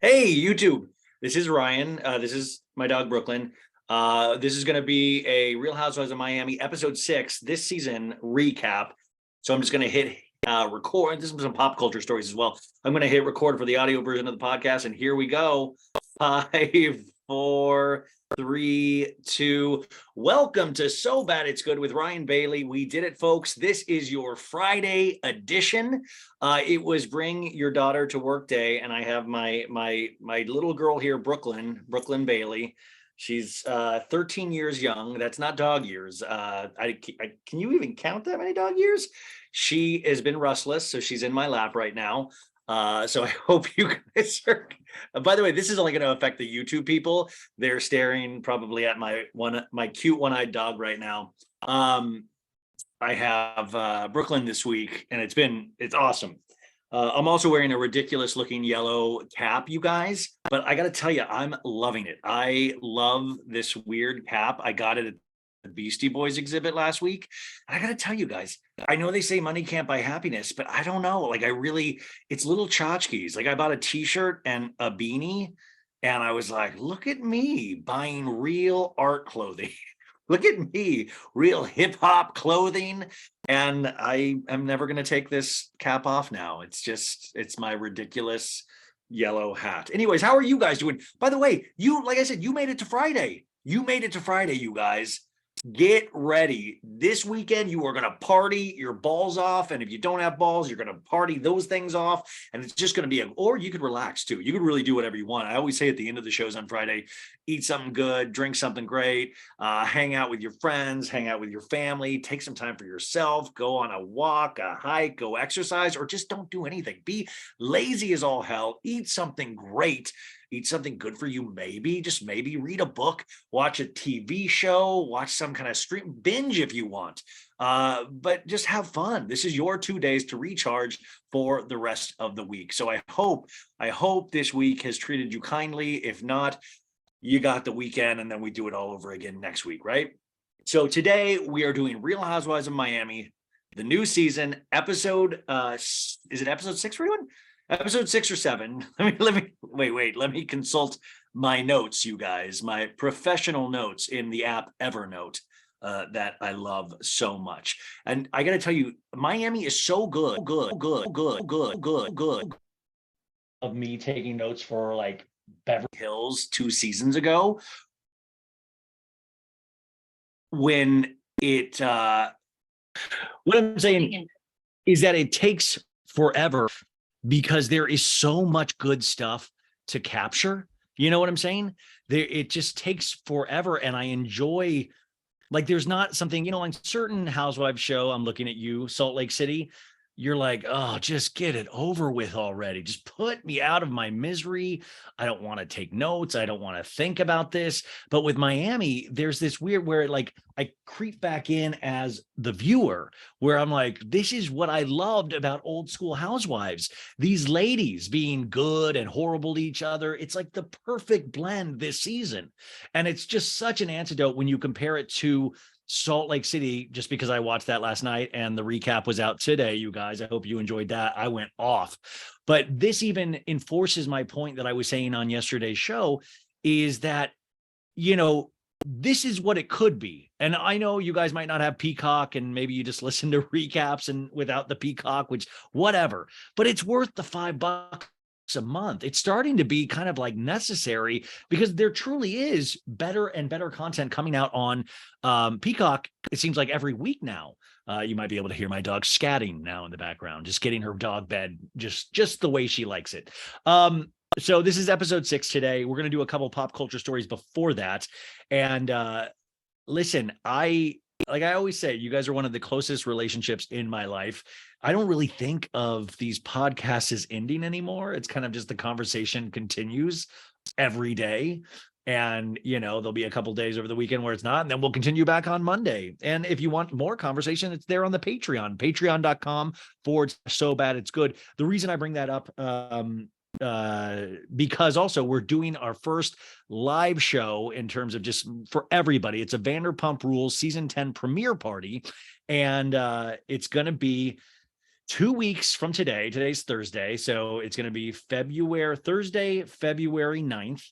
Hey, YouTube. This is Ryan. This is my dog, Brooklyn. This is going to be a Real Housewives of Miami episode 6 this season recap. So I'm just going to hit record. This is some pop culture stories as well. I'm going to hit record for the audio version of the podcast. And here we go. 5, 4, 3, 2. Welcome to So Bad It's Good with Ryan Bailey. We did it, folks. This is your Friday edition. It was Bring Your Daughter to Work Day, and I have my little girl here, Brooklyn Bailey. She's 13 years young. That's not dog years. Can you even count that many dog years? She has been restless, so she's in my lap right now. So I hope you guys are. By the way, this is only going to affect the YouTube people. They're staring probably at my cute one-eyed dog right now. I have Brooklyn this week, and it's awesome. I'm also wearing a ridiculous looking yellow cap, you guys, but I got to tell you, I'm loving it. I love this weird cap. I got it at the Beastie Boys exhibit last week. And I got to tell you guys, I know they say money can't buy happiness, but I don't know. Like it's little tchotchkes. Like I bought a t-shirt and a beanie, and I was like, look at me buying real art clothing. Look at me, real hip hop clothing. And I am never going to take this cap off now. It's my ridiculous yellow hat. Anyways, how are you guys doing? By the way, like I said, you made it to Friday. You made it to Friday, you guys. Get ready. This weekend, you are going to party your balls off. And if you don't have balls, you're going to party those things off. And it's just going to be or you could relax too. You could really do whatever you want. I always say at the end of the shows on Friday, eat something good, drink something great, hang out with your friends, hang out with your family, take some time for yourself, go on a walk, a hike, go exercise, or just don't do anything. Be lazy as all hell. Eat something great. Eat something good for you, just maybe read a book, watch a TV show, watch some kind of stream, binge if you want. But just have fun. This is your 2 days to recharge for the rest of the week. So I hope this week has treated you kindly. If not, you got the weekend, and then we do it all over again next week, right? So today we are doing Real Housewives of Miami, the new season, episode, is it episode 6 for anyone? Episode 6 or 7. Let me consult my notes, you guys, my professional notes in the app Evernote that I love so much. And I got to tell you, Miami is so good of me taking notes for like Beverly Hills 2 seasons ago when what I'm saying is that it takes forever because there is so much good stuff to capture. You know what I'm saying? It just takes forever. And I enjoy, like, there's not something, on certain Housewives show, I'm looking at you, Salt Lake City, you're like, oh, just get it over with already. Just put me out of my misery. I don't want to take notes. I don't want to think about this. But with Miami, there's this weird where like I creep back in as the viewer where I'm like, this is what I loved about old school Housewives. These ladies being good and horrible to each other. It's like the perfect blend this season. And it's just such an antidote when you compare it to Salt Lake City, just because I watched that last night and the recap was out today, you guys. I hope you enjoyed that. I went off. But this even enforces my point that I was saying on yesterday's show is that, this is what it could be. And I know you guys might not have Peacock and maybe you just listen to recaps and without the Peacock, which whatever, but it's worth the $5 a month. It's starting to be kind of like necessary because there truly is better and better content coming out on Peacock. It seems like every week now. You might be able to hear my dog scatting now in the background, just getting her dog bed just the way she likes it. So this is episode 6 today. We're going to do a couple pop culture stories before that. And listen, like I always say, you guys are one of the closest relationships in my life. I don't really think of these podcasts as ending anymore. It's kind of just the conversation continues every day. And, there'll be a couple days over the weekend where it's not, and then we'll continue back on Monday. And if you want more conversation, it's there on the patreon.com/so bad it's good. The reason I bring that up, because also we're doing our first live show in terms of just for everybody. It's a Vanderpump Rules season 10 premiere party. And it's going to be 2 weeks from today. Today's Thursday, so it's going to be Thursday, February 9th.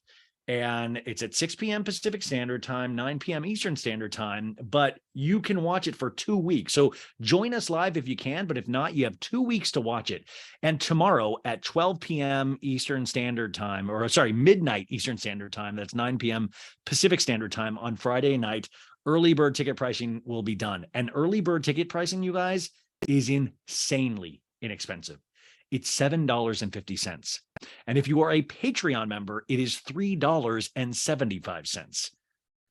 And it's at 6 p.m. Pacific Standard Time, 9 p.m. Eastern Standard Time, but you can watch it for 2 weeks. So join us live if you can, but if not, you have 2 weeks to watch it. And tomorrow at 12 p.m. Eastern Standard Time, or sorry, midnight Eastern Standard Time, that's 9 p.m. Pacific Standard Time on Friday night, early bird ticket pricing will be done. And early bird ticket pricing, you guys, is insanely inexpensive. It's $7.50. And if you are a Patreon member, it is $3.75.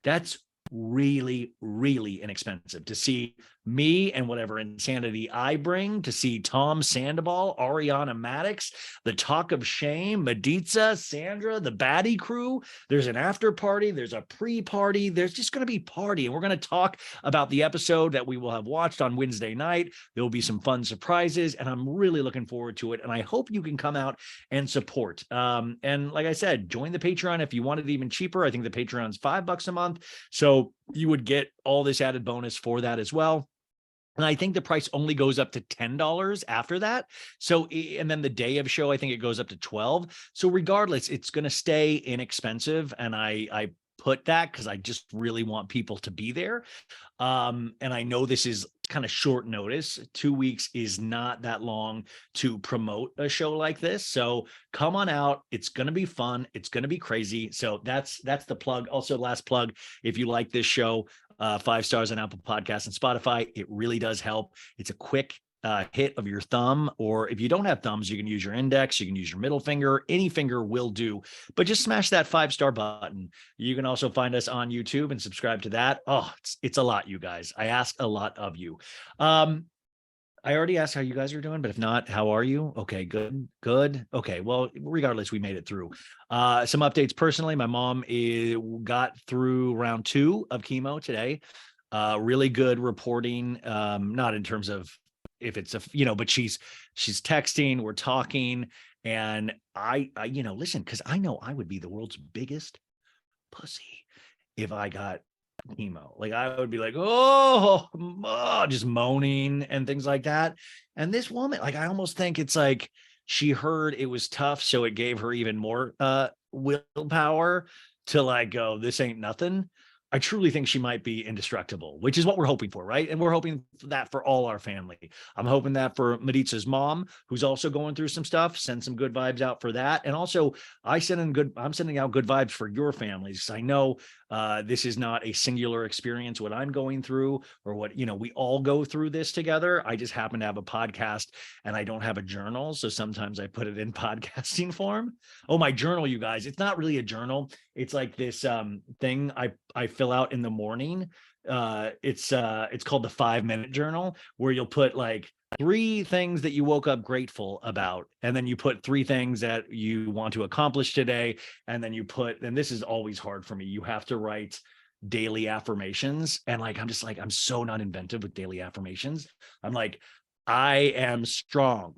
That's really, really inexpensive to see me and whatever insanity I bring, to see Tom Sandoval, Ariana Maddox, the Talk of Shame, Maritza, Sandra, the Baddie crew. There's an after party. There's a pre-party. There's just going to be party. And we're going to talk about the episode that we will have watched on Wednesday night. There will be some fun surprises, and I'm really looking forward to it. And I hope you can come out and support. And like I said, join the Patreon if you want it even cheaper. I think the Patreon's $5 a month. So you would get all this added bonus for that as well. And I think the price only goes up to $10 after that. So, and then the day of show, I think it goes up to $12. So regardless, it's going to stay inexpensive. And I put that because I just really want people to be there. And I know this is kind of short notice. 2 weeks is not that long to promote a show like this. So come on out. It's going to be fun. It's going to be crazy. So that's the plug. Also, last plug, if you like this show, 5 stars on Apple Podcasts and Spotify. It really does help. It's a quick hit of your thumb, or if you don't have thumbs, you can use your index, you can use your middle finger, any finger will do, but just smash that 5-star button. You can also find us on YouTube and subscribe to that. Oh, it's a lot, you guys. I ask a lot of you. I already asked how you guys are doing, but if not, how are you? Okay, good. Okay, well, regardless, we made it through. Some updates personally. My mom got through round 2 of chemo today. Really good reporting. Not in terms of if it's but she's texting, we're talking, and I listen, because I know I would be the world's biggest pussy if I got chemo. Like, I would be like, just moaning and things like that. And this woman, like, I almost think it's like she heard it was tough, so it gave her even more willpower to like go, this ain't nothing. I truly think she might be indestructible, which is what we're hoping for, right? And we're hoping for that for all our family. I'm hoping that for Maritza's mom, who's also going through some stuff. Send some good vibes out for that. And also, I'm sending out good vibes for your families. I know this is not a singular experience, what I'm going through, or what, we all go through this together. I just happen to have a podcast and I don't have a journal. So sometimes I put it in podcasting form. Oh, my journal, you guys, it's not really a journal. It's like this thing I fill out in the morning. It's called the 5-minute journal, where you'll put like 3 things that you woke up grateful about, and then you put 3 things that you want to accomplish today, and then and this is always hard for me, you have to write daily affirmations. And like, I'm so not inventive with daily affirmations. I'm like, I am strong.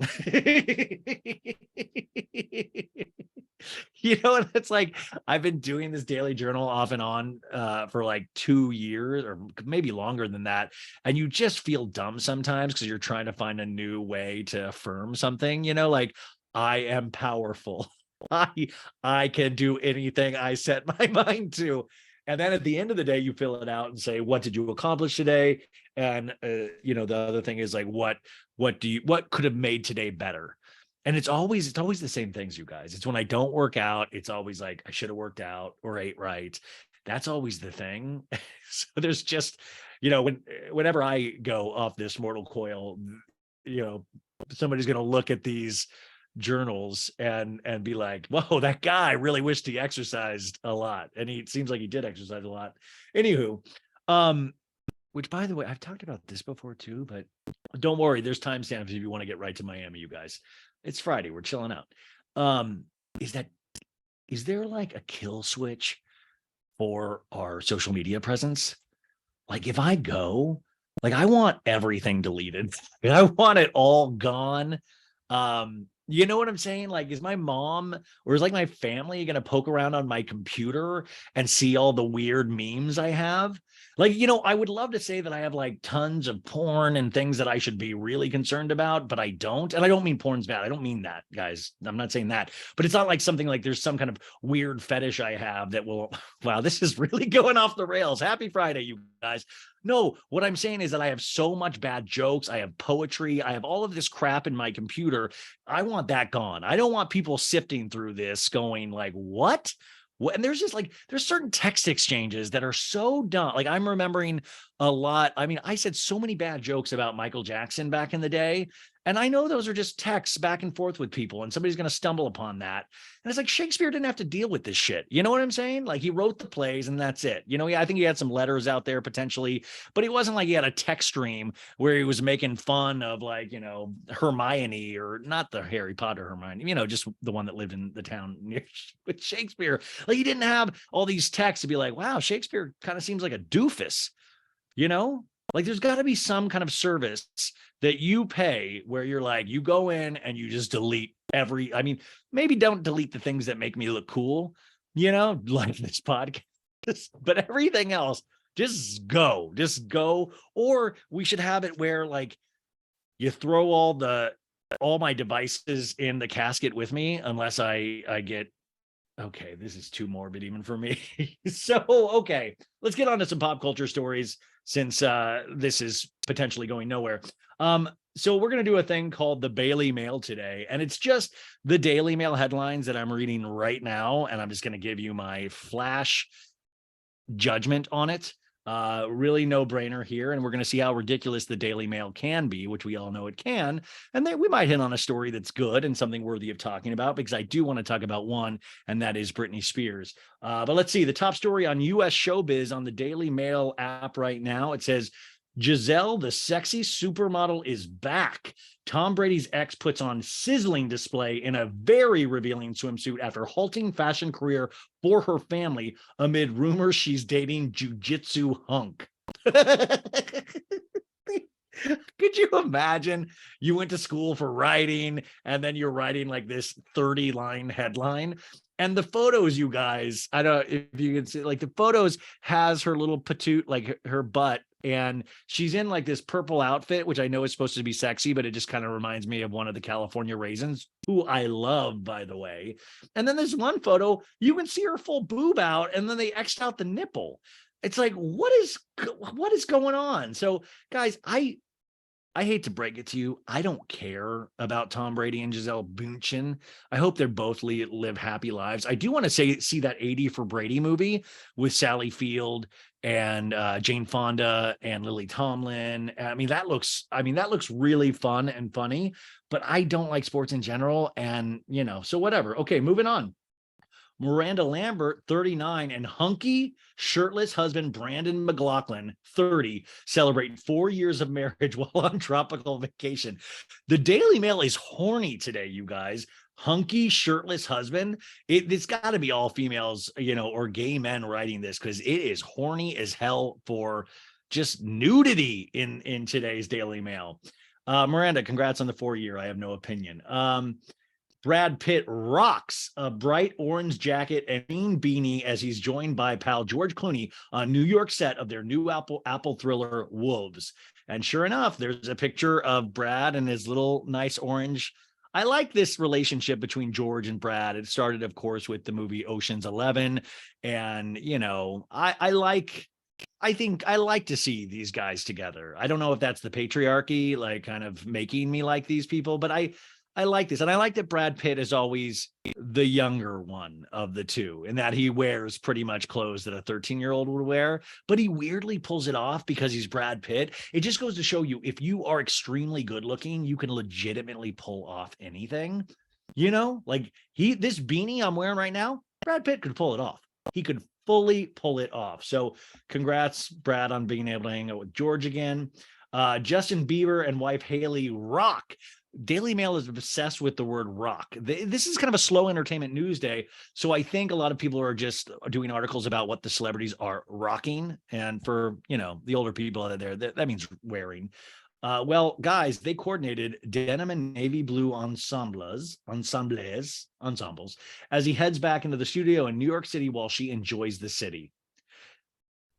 And it's like, I've been doing this daily journal off and on for like 2 years, or maybe longer than that. And you just feel dumb sometimes because you're trying to find a new way to affirm something, like, I am powerful. I can do anything I set my mind to. And then at the end of the day, you fill it out and say, what did you accomplish today? And, the other thing is like, what could have made today better? And it's always the same things, you guys. It's when I don't work out, it's always like, I should have worked out or ate right. That's always the thing. So there's just, whenever I go off this mortal coil, somebody's going to look at these journals and be like, whoa, that guy really wished he exercised a lot. And it seems like he did exercise a lot. Anywho, which, by the way, I've talked about this before too, but don't worry, there's timestamps if you want to get right to Miami, you guys. It's Friday, we're chilling out. Is there like a kill switch for our social media presence? Like, if I go, like, I want everything deleted. I want it all gone. You know what I'm saying? Like, is my mom or is like my family going to poke around on my computer and see all the weird memes I have? Like, I would love to say that I have like tons of porn and things that I should be really concerned about, but I don't. And I don't mean porn's bad. I don't mean that, guys. I'm not saying that, but it's not like something like there's some kind of weird fetish I have that will, wow, this is really going off the rails. Happy Friday, you guys. No, what I'm saying is that I have so much bad jokes. I have poetry. I have all of this crap in my computer. I want that gone. I don't want people sifting through this going like, what? And there's just like, there's certain text exchanges that are so dumb. Like I'm remembering a lot. I mean, I said so many bad jokes about Michael Jackson back in the day. And I know those are just texts back and forth with people, and somebody's going to stumble upon that. And it's like Shakespeare didn't have to deal with this shit. You know what I'm saying? Like he wrote the plays and that's it. I think he had some letters out there potentially, but he wasn't like he had a text stream where he was making fun of like, Hermione, or not the Harry Potter Hermione, just the one that lived in the town near with Shakespeare. Like he didn't have all these texts to be like, wow, Shakespeare kind of seems like a doofus, like there's got to be some kind of service that you pay where you're like, you go in and you just delete maybe don't delete the things that make me look cool, like this podcast, but everything else, just go. Or we should have it where like you throw all my devices in the casket with me, unless I get, okay, this is too morbid even for me. So, okay, let's get on to some pop culture stories since this is potentially going nowhere. So we're going to do a thing called the Daily Mail today, and it's just the Daily Mail headlines that I'm reading right now, and I'm just going to give you my flash judgment on it. Really no brainer here. And we're going to see how ridiculous the Daily Mail can be, which we all know it can. And then we might hit on a story that's good and something worthy of talking about, because I do want to talk about one, and that is Britney Spears. But let's see the top story on US Showbiz on the Daily Mail app right now. It says, Giselle, the sexy supermodel, is back. Tom Brady's ex puts on sizzling display in a very revealing swimsuit after halting fashion career for her family amid rumors she's dating jiu-jitsu hunk. Could you imagine you went to school for writing and then you're writing like this 30-line headline? And the photos, you guys, I don't know if you can see, like the photos has her little patoot, like her butt, and she's in like this purple outfit, which I know is supposed to be sexy, but it just kind of reminds me of one of the California Raisins, who I love, by the way. And then there's one photo, you can see her full boob out, and then they X'd out the nipple. It's like, what is going on? So, guys, I hate to break it to you, I don't care about Tom Brady and Giselle Bündchen. I hope they're both live happy lives. I do want to see that 80 for Brady movie with Sally Field and Jane Fonda and Lily Tomlin. That looks really fun and funny, but I don't like sports in general. And, so whatever. Okay, moving on. Miranda Lambert, 39, and hunky, shirtless husband Brandon McLaughlin, 30, celebrate 4 years of marriage while on tropical vacation. The Daily Mail is horny today, you guys. Hunky, shirtless husband. It's got to be all females, or gay men writing this, because it is horny as hell for just nudity in today's Daily Mail. Miranda, congrats on the 4-year. I have no opinion. Brad Pitt rocks a bright orange jacket and green beanie as he's joined by pal George Clooney on New York set of their new Apple thriller Wolves. And sure enough, there's a picture of Brad and his little nice orange. I like this relationship between George and Brad. It started, of course, with the movie Ocean's 11. And, I think I like to see these guys together. I don't know if that's the patriarchy, like kind of making me like these people, but I like this. And I like that Brad Pitt is always the younger one of the two, and that he wears pretty much clothes that a 13-year-old would wear, but he weirdly pulls it off because he's Brad Pitt. It just goes to show you, if you are extremely good looking, you can legitimately pull off anything. Like this beanie I'm wearing right now, Brad Pitt could pull it off. He could fully pull it off. So congrats, Brad, on being able to hang out with George again. Justin Bieber and wife Haley rock. Daily Mail is obsessed with the word rock. This is kind of a slow entertainment news day. So I think a lot of people are just doing articles about what the celebrities are rocking. And for, the older people out there, that means wearing. Well, guys, they coordinated denim and navy blue ensembles as he heads back into the studio in New York City while she enjoys the city.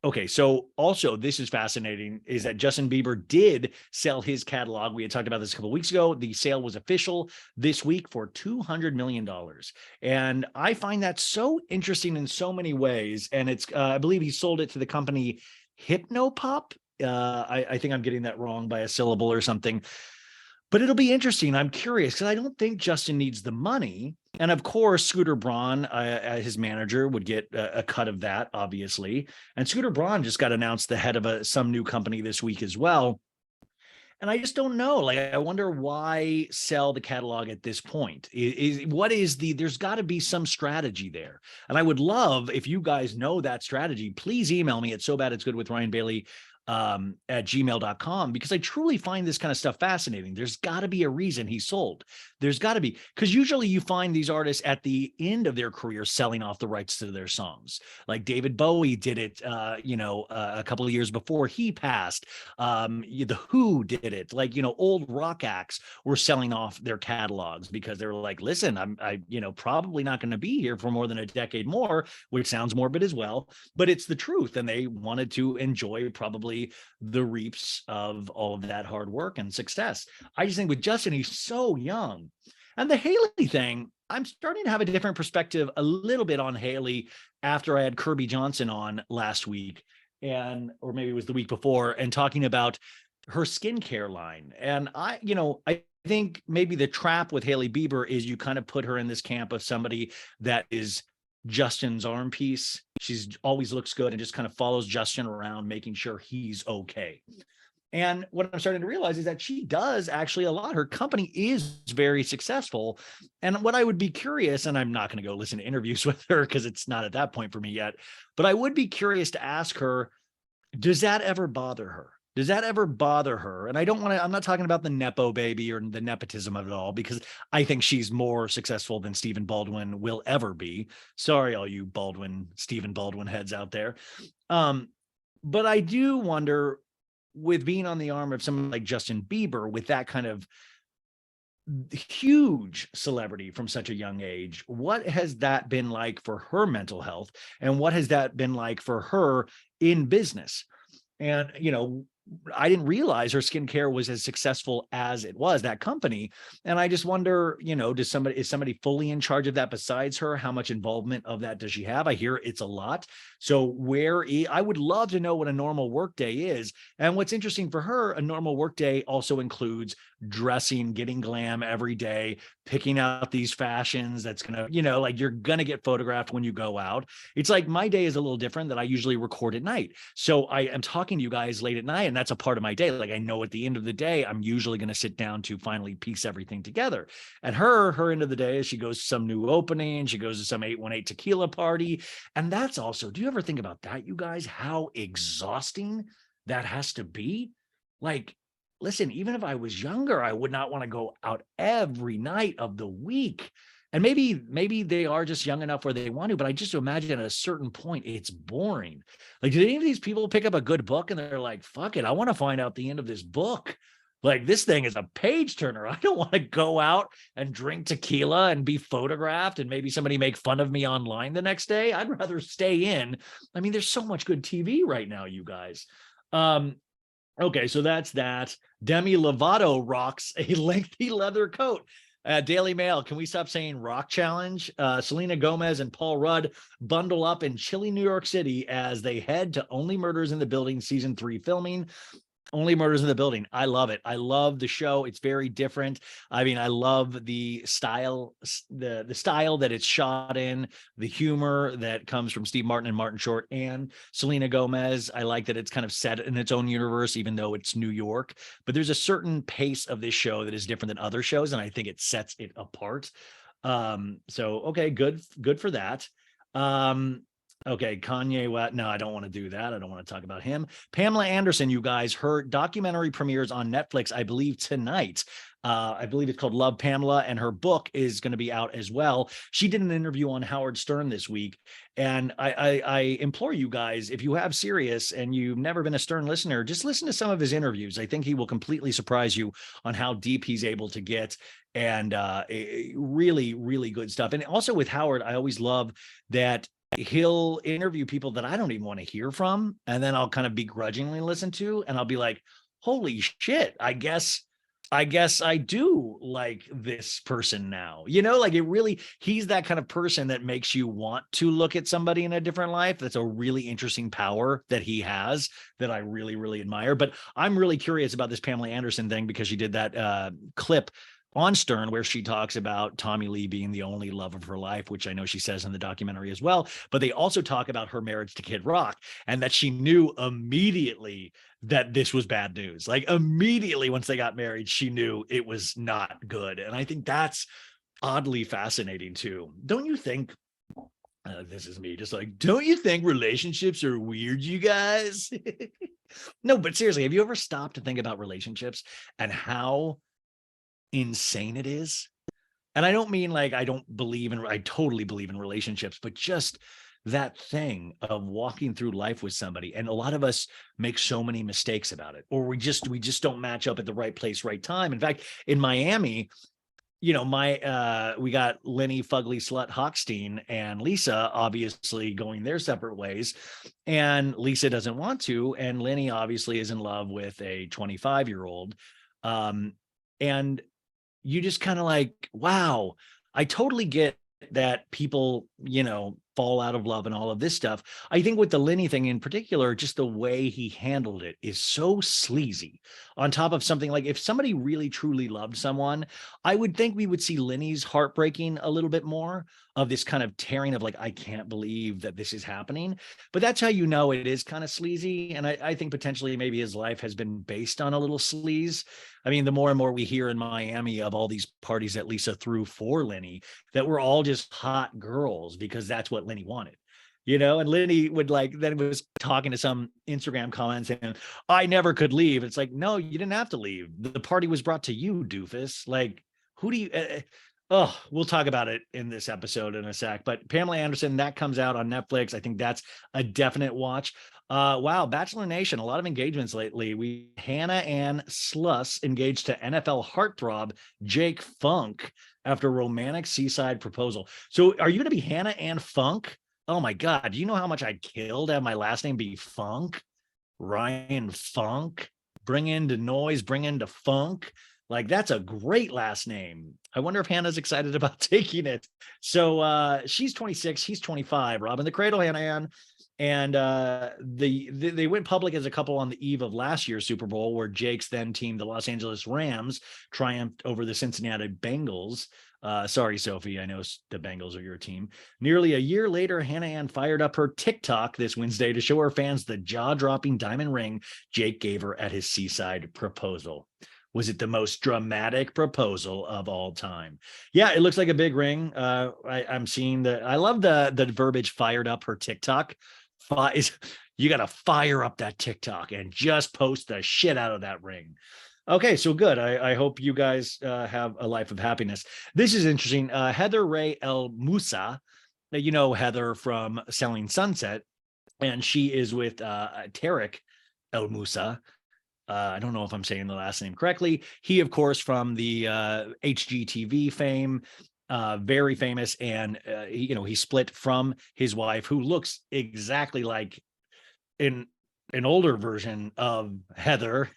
Okay, so also this is fascinating is that Justin Bieber did sell his catalog. We had talked about this a couple of weeks ago. The sale was official this week for $200 million. And I find that so interesting in so many ways. And it's, I believe he sold it to the company Hypnopop. I think I'm getting that wrong by a syllable or something. But it'll be interesting. I'm curious because I don't think Justin needs the money. And of course, Scooter Braun, his manager, would get a cut of that, obviously. And Scooter Braun just got announced the head of some new company this week as well. And I just don't know. Like, I wonder why sell the catalog at this point. There's got to be some strategy there. And I would love if you guys know that strategy, please email me at so bad it's good with Ryan Bailey at gmail.com, because I truly find this kind of stuff fascinating. There's got to be a reason he sold. There's got to be, because usually you find these artists at the end of their career selling off the rights to their songs. Like David Bowie did it, a couple of years before he passed. The Who did it. Like, old rock acts were selling off their catalogs because they were like, listen, I probably not going to be here for more than a decade more, which sounds morbid as well, but it's the truth. And they wanted to enjoy probably the reaps of all of that hard work and success. I just think with Justin, he's so young. And the Haley thing, I'm starting to have a different perspective a little bit on Haley after I had Kirby Johnson on last week, or maybe it was the week before, and talking about her skincare line. And I think maybe the trap with Haley Bieber is you kind of put her in this camp of somebody that is Justin's arm piece. She's always looks good and just kind of follows Justin around, making sure he's okay. And what I'm starting to realize is that she does actually a lot. Her company is very successful. And what I would be curious, and I'm not going to go listen to interviews with her because it's not at that point for me yet, but I would be curious to ask her, does that ever bother her? Does that ever bother her? And I'm not talking about the Nepo baby or the nepotism of it all, because I think she's more successful than Stephen Baldwin will ever be. Sorry, all you Stephen Baldwin heads out there. But I do wonder, with being on the arm of someone like Justin Bieber, with that kind of huge celebrity from such a young age, what has that been like for her mental health? And what has that been like for her in business? And, I didn't realize her skincare was as successful as it was, that company. And I just wonder, is somebody fully in charge of that besides her? How much involvement of that does she have? I hear it's a lot. So I would love to know what a normal workday is. And what's interesting for her, a normal workday also includes dressing, getting glam every day, picking out these fashions that's going to, like you're going to get photographed when you go out. It's like my day is a little different, that I usually record at night. So I am talking to you guys late at night, and that's a part of my day. Like I know at the end of the day, I'm usually going to sit down to finally piece everything together. And her end of the day is she goes to some new opening, she goes to some 818 tequila party. And that's also, do you ever think about that, you guys, how exhausting that has to be? Like, listen, even if I was younger, I would not want to go out every night of the week. And maybe they are just young enough where they want to, but I just imagine at a certain point, it's boring. Like, do any of these people pick up a good book and they're like, fuck it, I want to find out the end of this book. Like, this thing is a page turner. I don't want to go out and drink tequila and be photographed and maybe somebody make fun of me online the next day. I'd rather stay in. I mean, there's so much good TV right now, you guys. Okay, so that's that. Demi Lovato rocks a lengthy leather coat. Daily Mail, can we stop saying rock challenge? Selena Gomez and Paul Rudd bundle up in chilly New York City as they head to Only Murders in the Building season 3 filming. Only Murders in the Building. I love it. I love the show. It's very different. I mean, I love the style, the style that it's shot in, the humor that comes from Steve Martin and Martin Short and Selena Gomez. I like that it's kind of set in its own universe, even though it's New York. But there's a certain pace of this show that is different than other shows, and I think it sets it apart. So okay, good for that. Okay, Kanye West. No, I don't want to do that. I don't want to talk about him. Pamela Anderson, you guys, her documentary premieres on Netflix, I believe, tonight. I believe it's called Love Pamela, and her book is going to be out as well. She did an interview on Howard Stern this week, and I implore you guys, if you have Sirius and you've never been a Stern listener, just listen to some of his interviews. I think he will completely surprise you on how deep he's able to get, and really, really good stuff. And also with Howard, I always love that he'll interview people that I don't even want to hear from. And then I'll kind of begrudgingly listen to, and I'll be like, holy shit, I guess I do like this person now. Like he's that kind of person that makes you want to look at somebody in a different life. That's a really interesting power that he has that I really, really admire. But I'm really curious about this Pamela Anderson thing because she did that clip on Stern where she talks about Tommy Lee being the only love of her life, which I know she says in the documentary as well. But they also talk about her marriage to Kid Rock and that she knew immediately that this was bad news. Like immediately once they got married, she knew it was not good. And I think that's oddly fascinating too. Don't you think? This is me just like, don't you think relationships are weird, you guys? No, but seriously, have you ever stopped to think about relationships and how insane it is? And I don't mean like I totally believe in relationships, but just that thing of walking through life with somebody. And a lot of us make so many mistakes about it, or we just don't match up at the right place, right time. In fact, in Miami, we got Lenny Fugly Slut Hochstein and Lisa obviously going their separate ways, and Lisa doesn't want to, and Lenny obviously is in love with a 25-year-old. And you just kind of like, wow, I totally get that people, fall out of love and all of this stuff. I think with the Lenny thing in particular, just the way he handled it is so sleazy. On top of something like if somebody really truly loved someone, I would think we would see Lenny's heartbreaking a little bit more of this kind of tearing of like, I can't believe that this is happening. But that's how it is kind of sleazy. And I think potentially maybe his life has been based on a little sleaze. I mean, the more and more we hear in Miami of all these parties that Lisa threw for Lenny, that were all just hot girls because that's what Lenny wanted. And Lenny would then was talking to some Instagram comments and I never could leave. It's like, no, you didn't have to leave. The party was brought to you, doofus. Like, who do you, we'll talk about it in this episode in a sec, but Pamela Anderson, that comes out on Netflix. I think that's a definite watch. Wow, Bachelor Nation, a lot of engagements lately. Hannah Ann Sluss engaged to NFL heartthrob Jake Funk after romantic seaside proposal. So are you going to be Hannah Ann Funk? Oh my God. Do you know how much I'd kill to have my last name be Funk? Ryan Funk? Bring into noise, bring into funk. Like, that's a great last name. I wonder if Hannah's excited about taking it. So she's 26, he's 25, Robin the Cradle, Hannah Ann. And they went public as a couple on the eve of last year's Super Bowl, where Jake's then team, the Los Angeles Rams, triumphed over the Cincinnati Bengals. Sorry, Sophie, I know the Bengals are your team. Nearly a year later, Hannah Ann fired up her TikTok this Wednesday to show her fans the jaw-dropping diamond ring Jake gave her at his seaside proposal. Was it the most dramatic proposal of all time? Yeah, it looks like a big ring. I'm seeing I love the verbiage fired up her TikTok. You got to fire up that TikTok and just post the shit out of that ring. Okay, so good. I hope you guys have a life of happiness. This is interesting. Heather Ray El Musa, Heather from Selling Sunset, and she is with Tarek El Musa. I don't know if I'm saying the last name correctly. He, of course, from the HGTV fame, very famous, and he split from his wife, who looks exactly like an older version of Heather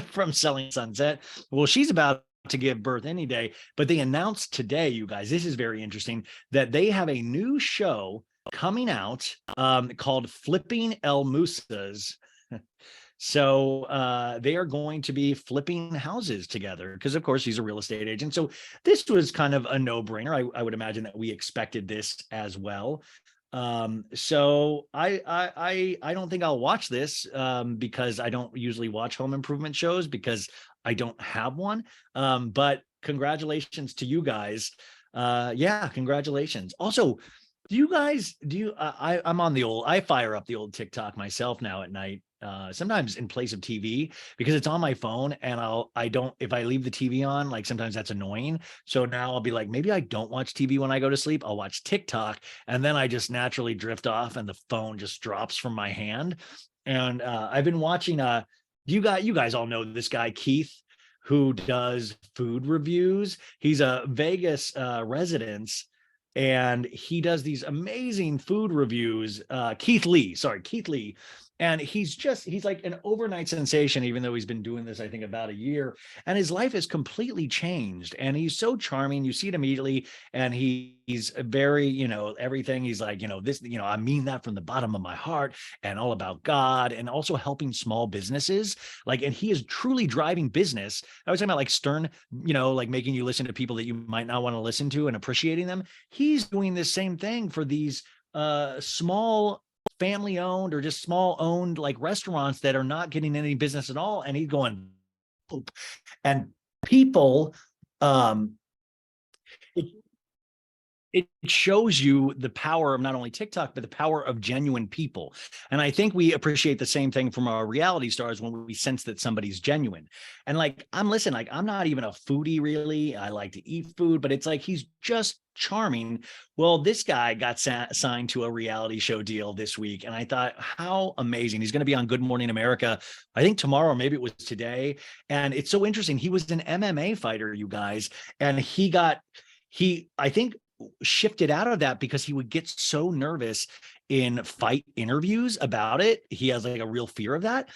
from Selling Sunset. Well, she's about to give birth any day, but they announced today, you guys, this is very interesting, that they have a new show coming out called Flipping El Musas. So they are going to be flipping houses together because, of course, he's a real estate agent. So this was kind of a no-brainer. I would imagine that we expected this as well. So I don't think I'll watch this because I don't usually watch home improvement shows because I don't have one. But congratulations to you guys. Yeah, congratulations. Also, Do you guys I'm on the old, I fire up the old TikTok myself now at night. Sometimes in place of TV because it's on my phone and I don't, if I leave the TV on, like sometimes that's annoying. So now I'll be like, maybe I don't watch TV when I go to sleep. I'll watch TikTok and then I just naturally drift off and the phone just drops from my hand. And I've been watching you guys all know this guy Keith who does food reviews. He's a Vegas resident and he does these amazing food reviews. Keith Lee. And he's like an overnight sensation, even though he's been doing this, I think, about a year. And his life has completely changed. And he's so charming. You see it immediately. And he's very, everything. He's like, this, I mean that from the bottom of my heart and all about God and also helping small businesses. Like, and he is truly driving business. I was talking about like Stern, like making you listen to people that you might not want to listen to and appreciating them. He's doing the same thing for these small family owned or just small owned like restaurants that are not getting any business at all. And he's going, poop. And people, it, it shows you the power of not only TikTok, but the power of genuine people. And I think we appreciate the same thing from our reality stars when we sense that somebody's genuine. And like, I'm not even a foodie really. I like to eat food, but it's like, he's just charming. Well, this guy got signed to a reality show deal this week. And I thought, how amazing. He's going to be on Good Morning America, I think tomorrow, maybe it was today. And it's so interesting. He was an MMA fighter, you guys. And I think shifted out of that because he would get so nervous in fight interviews about it. He has like a real fear of that.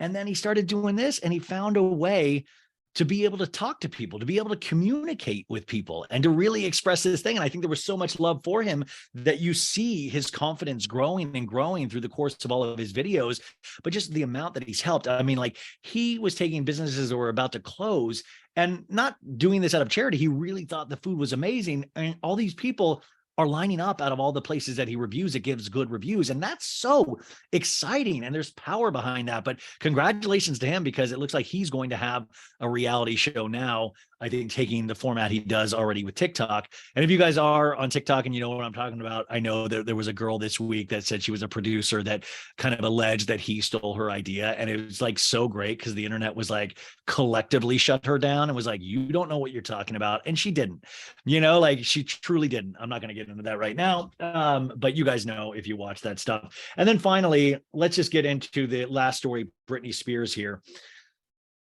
And then he started doing this and he found a way to be able to talk to people, to be able to communicate with people and to really express this thing. And I think there was so much love for him that you see his confidence growing and growing through the course of all of his videos, but just the amount that he's helped. I mean, like he was taking businesses that were about to close and not doing this out of charity. He really thought the food was amazing. And all these people are lining up out of all the places that he reviews. It gives good reviews. And that's so exciting. And there's power behind that. But congratulations to him because it looks like he's going to have a reality show now, I think, taking the format he does already with TikTok. And if you guys are on TikTok and you know what I'm talking about, I know there was a girl this week that said she was a producer that kind of alleged that he stole her idea. And it was like so great because the internet was like collectively shut her down and was like, you don't know what you're talking about. And she didn't, like she truly didn't. I'm not going to get into that right now. But you guys know if you watch that stuff. And then finally, let's just get into the last story, Britney Spears here.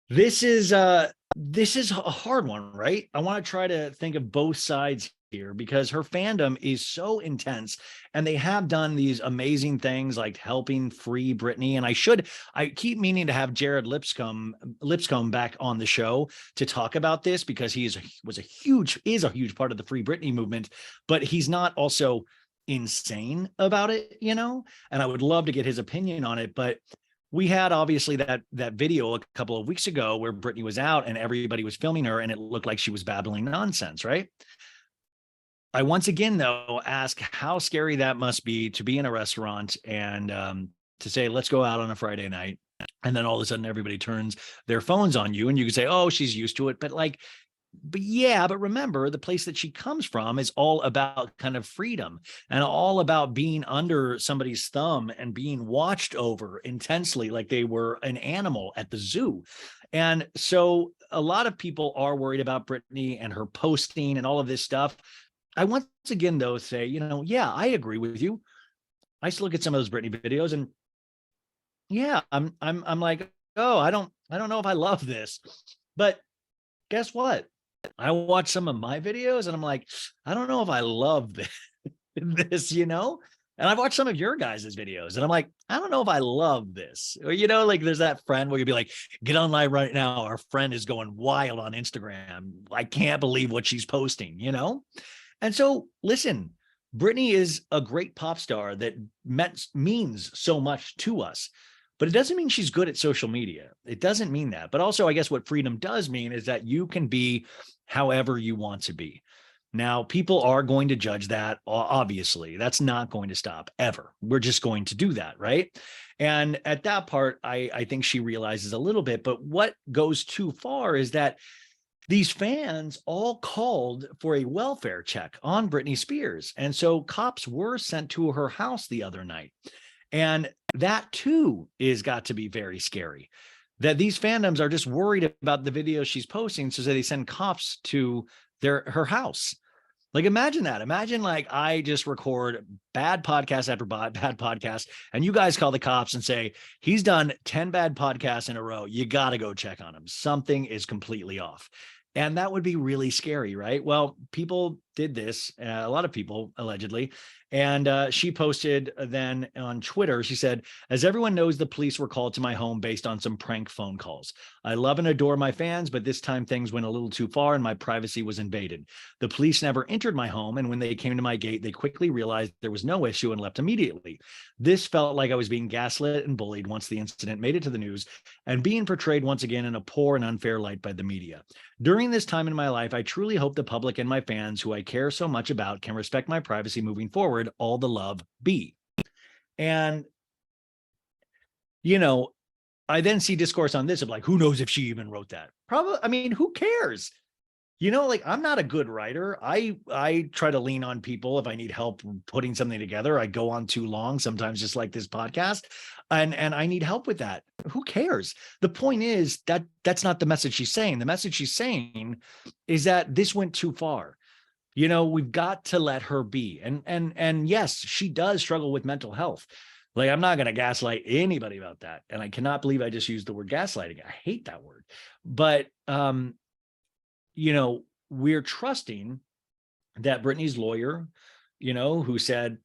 This is a hard one, right? I want to try to think of both sides here because her fandom is so intense and they have done these amazing things like helping free Britney. And I keep meaning to have Jared Lipscomb back on the show to talk about this because he is a huge part of the Free Britney movement, but he's not also insane about it, and I would love to get his opinion on it. But we had obviously that video a couple of weeks ago where Britney was out and everybody was filming her and it looked like she was babbling nonsense, right? I once again, though, ask how scary that must be to be in a restaurant and to say, let's go out on a Friday night. And then all of a sudden everybody turns their phones on you and you can say, oh, she's used to it. But remember the place that she comes from is all about kind of freedom and all about being under somebody's thumb and being watched over intensely like they were an animal at the zoo. And so a lot of people are worried about Britney and her posting and all of this stuff. I once again, though, say, yeah, I agree with you. I still look at some of those Britney videos and yeah, I'm like, oh, I don't know if I love this, but guess what? I watch some of my videos and I'm like, I don't know if I love this, and I've watched some of your guys' videos and I'm like, I don't know if I love this. Or, like there's that friend where you'd be like, get online right now. Our friend is going wild on Instagram. I can't believe what she's posting, And so listen, Britney is a great pop star that means so much to us. But it doesn't mean she's good at social media. It doesn't mean that. But also, I guess what freedom does mean is that you can be however you want to be. Now, people are going to judge that, obviously. That's not going to stop ever. We're just going to do that, right? And at that part, I think she realizes a little bit. But what goes too far is that these fans all called for a welfare check on Britney Spears. And so cops were sent to her house the other night. And that too is got to be very scary, that these fandoms are just worried about the videos she's posting. So they send cops to her house. Like, imagine that. Imagine like I just record bad podcast after bad podcast, and you guys call the cops and say, he's done 10 bad podcasts in a row. You got to go check on him. Something is completely off. And that would be really scary, right? Well, people did this, a lot of people allegedly. And she posted then on Twitter, she said, as everyone knows, the police were called to my home based on some prank phone calls. I love and adore my fans, but this time things went a little too far and my privacy was invaded. The police never entered my home, and when they came to my gate, they quickly realized there was no issue and left immediately. This felt like I was being gaslit and bullied once the incident made it to the news and being portrayed once again in a poor and unfair light by the media. During this time in my life, I truly hope the public and my fans, who I care so much about, can respect my privacy moving forward. All the love, B. And, you know, I then see discourse on this of like, who knows if she even wrote that? Probably, I mean, who cares? You know, like, I'm not a good writer. I try to lean on people if I need help putting something together. I go on too long, sometimes just like this podcast, and I need help with that. Who cares? The point is that that's not the message she's saying. The message she's saying is that this went too far. You know, we've got to let her be. And yes, she does struggle with mental health. Like, I'm not going to gaslight anybody about that. And I cannot believe I just used the word gaslighting. I hate that word. But you know, we're trusting that Britney's lawyer, you know, who said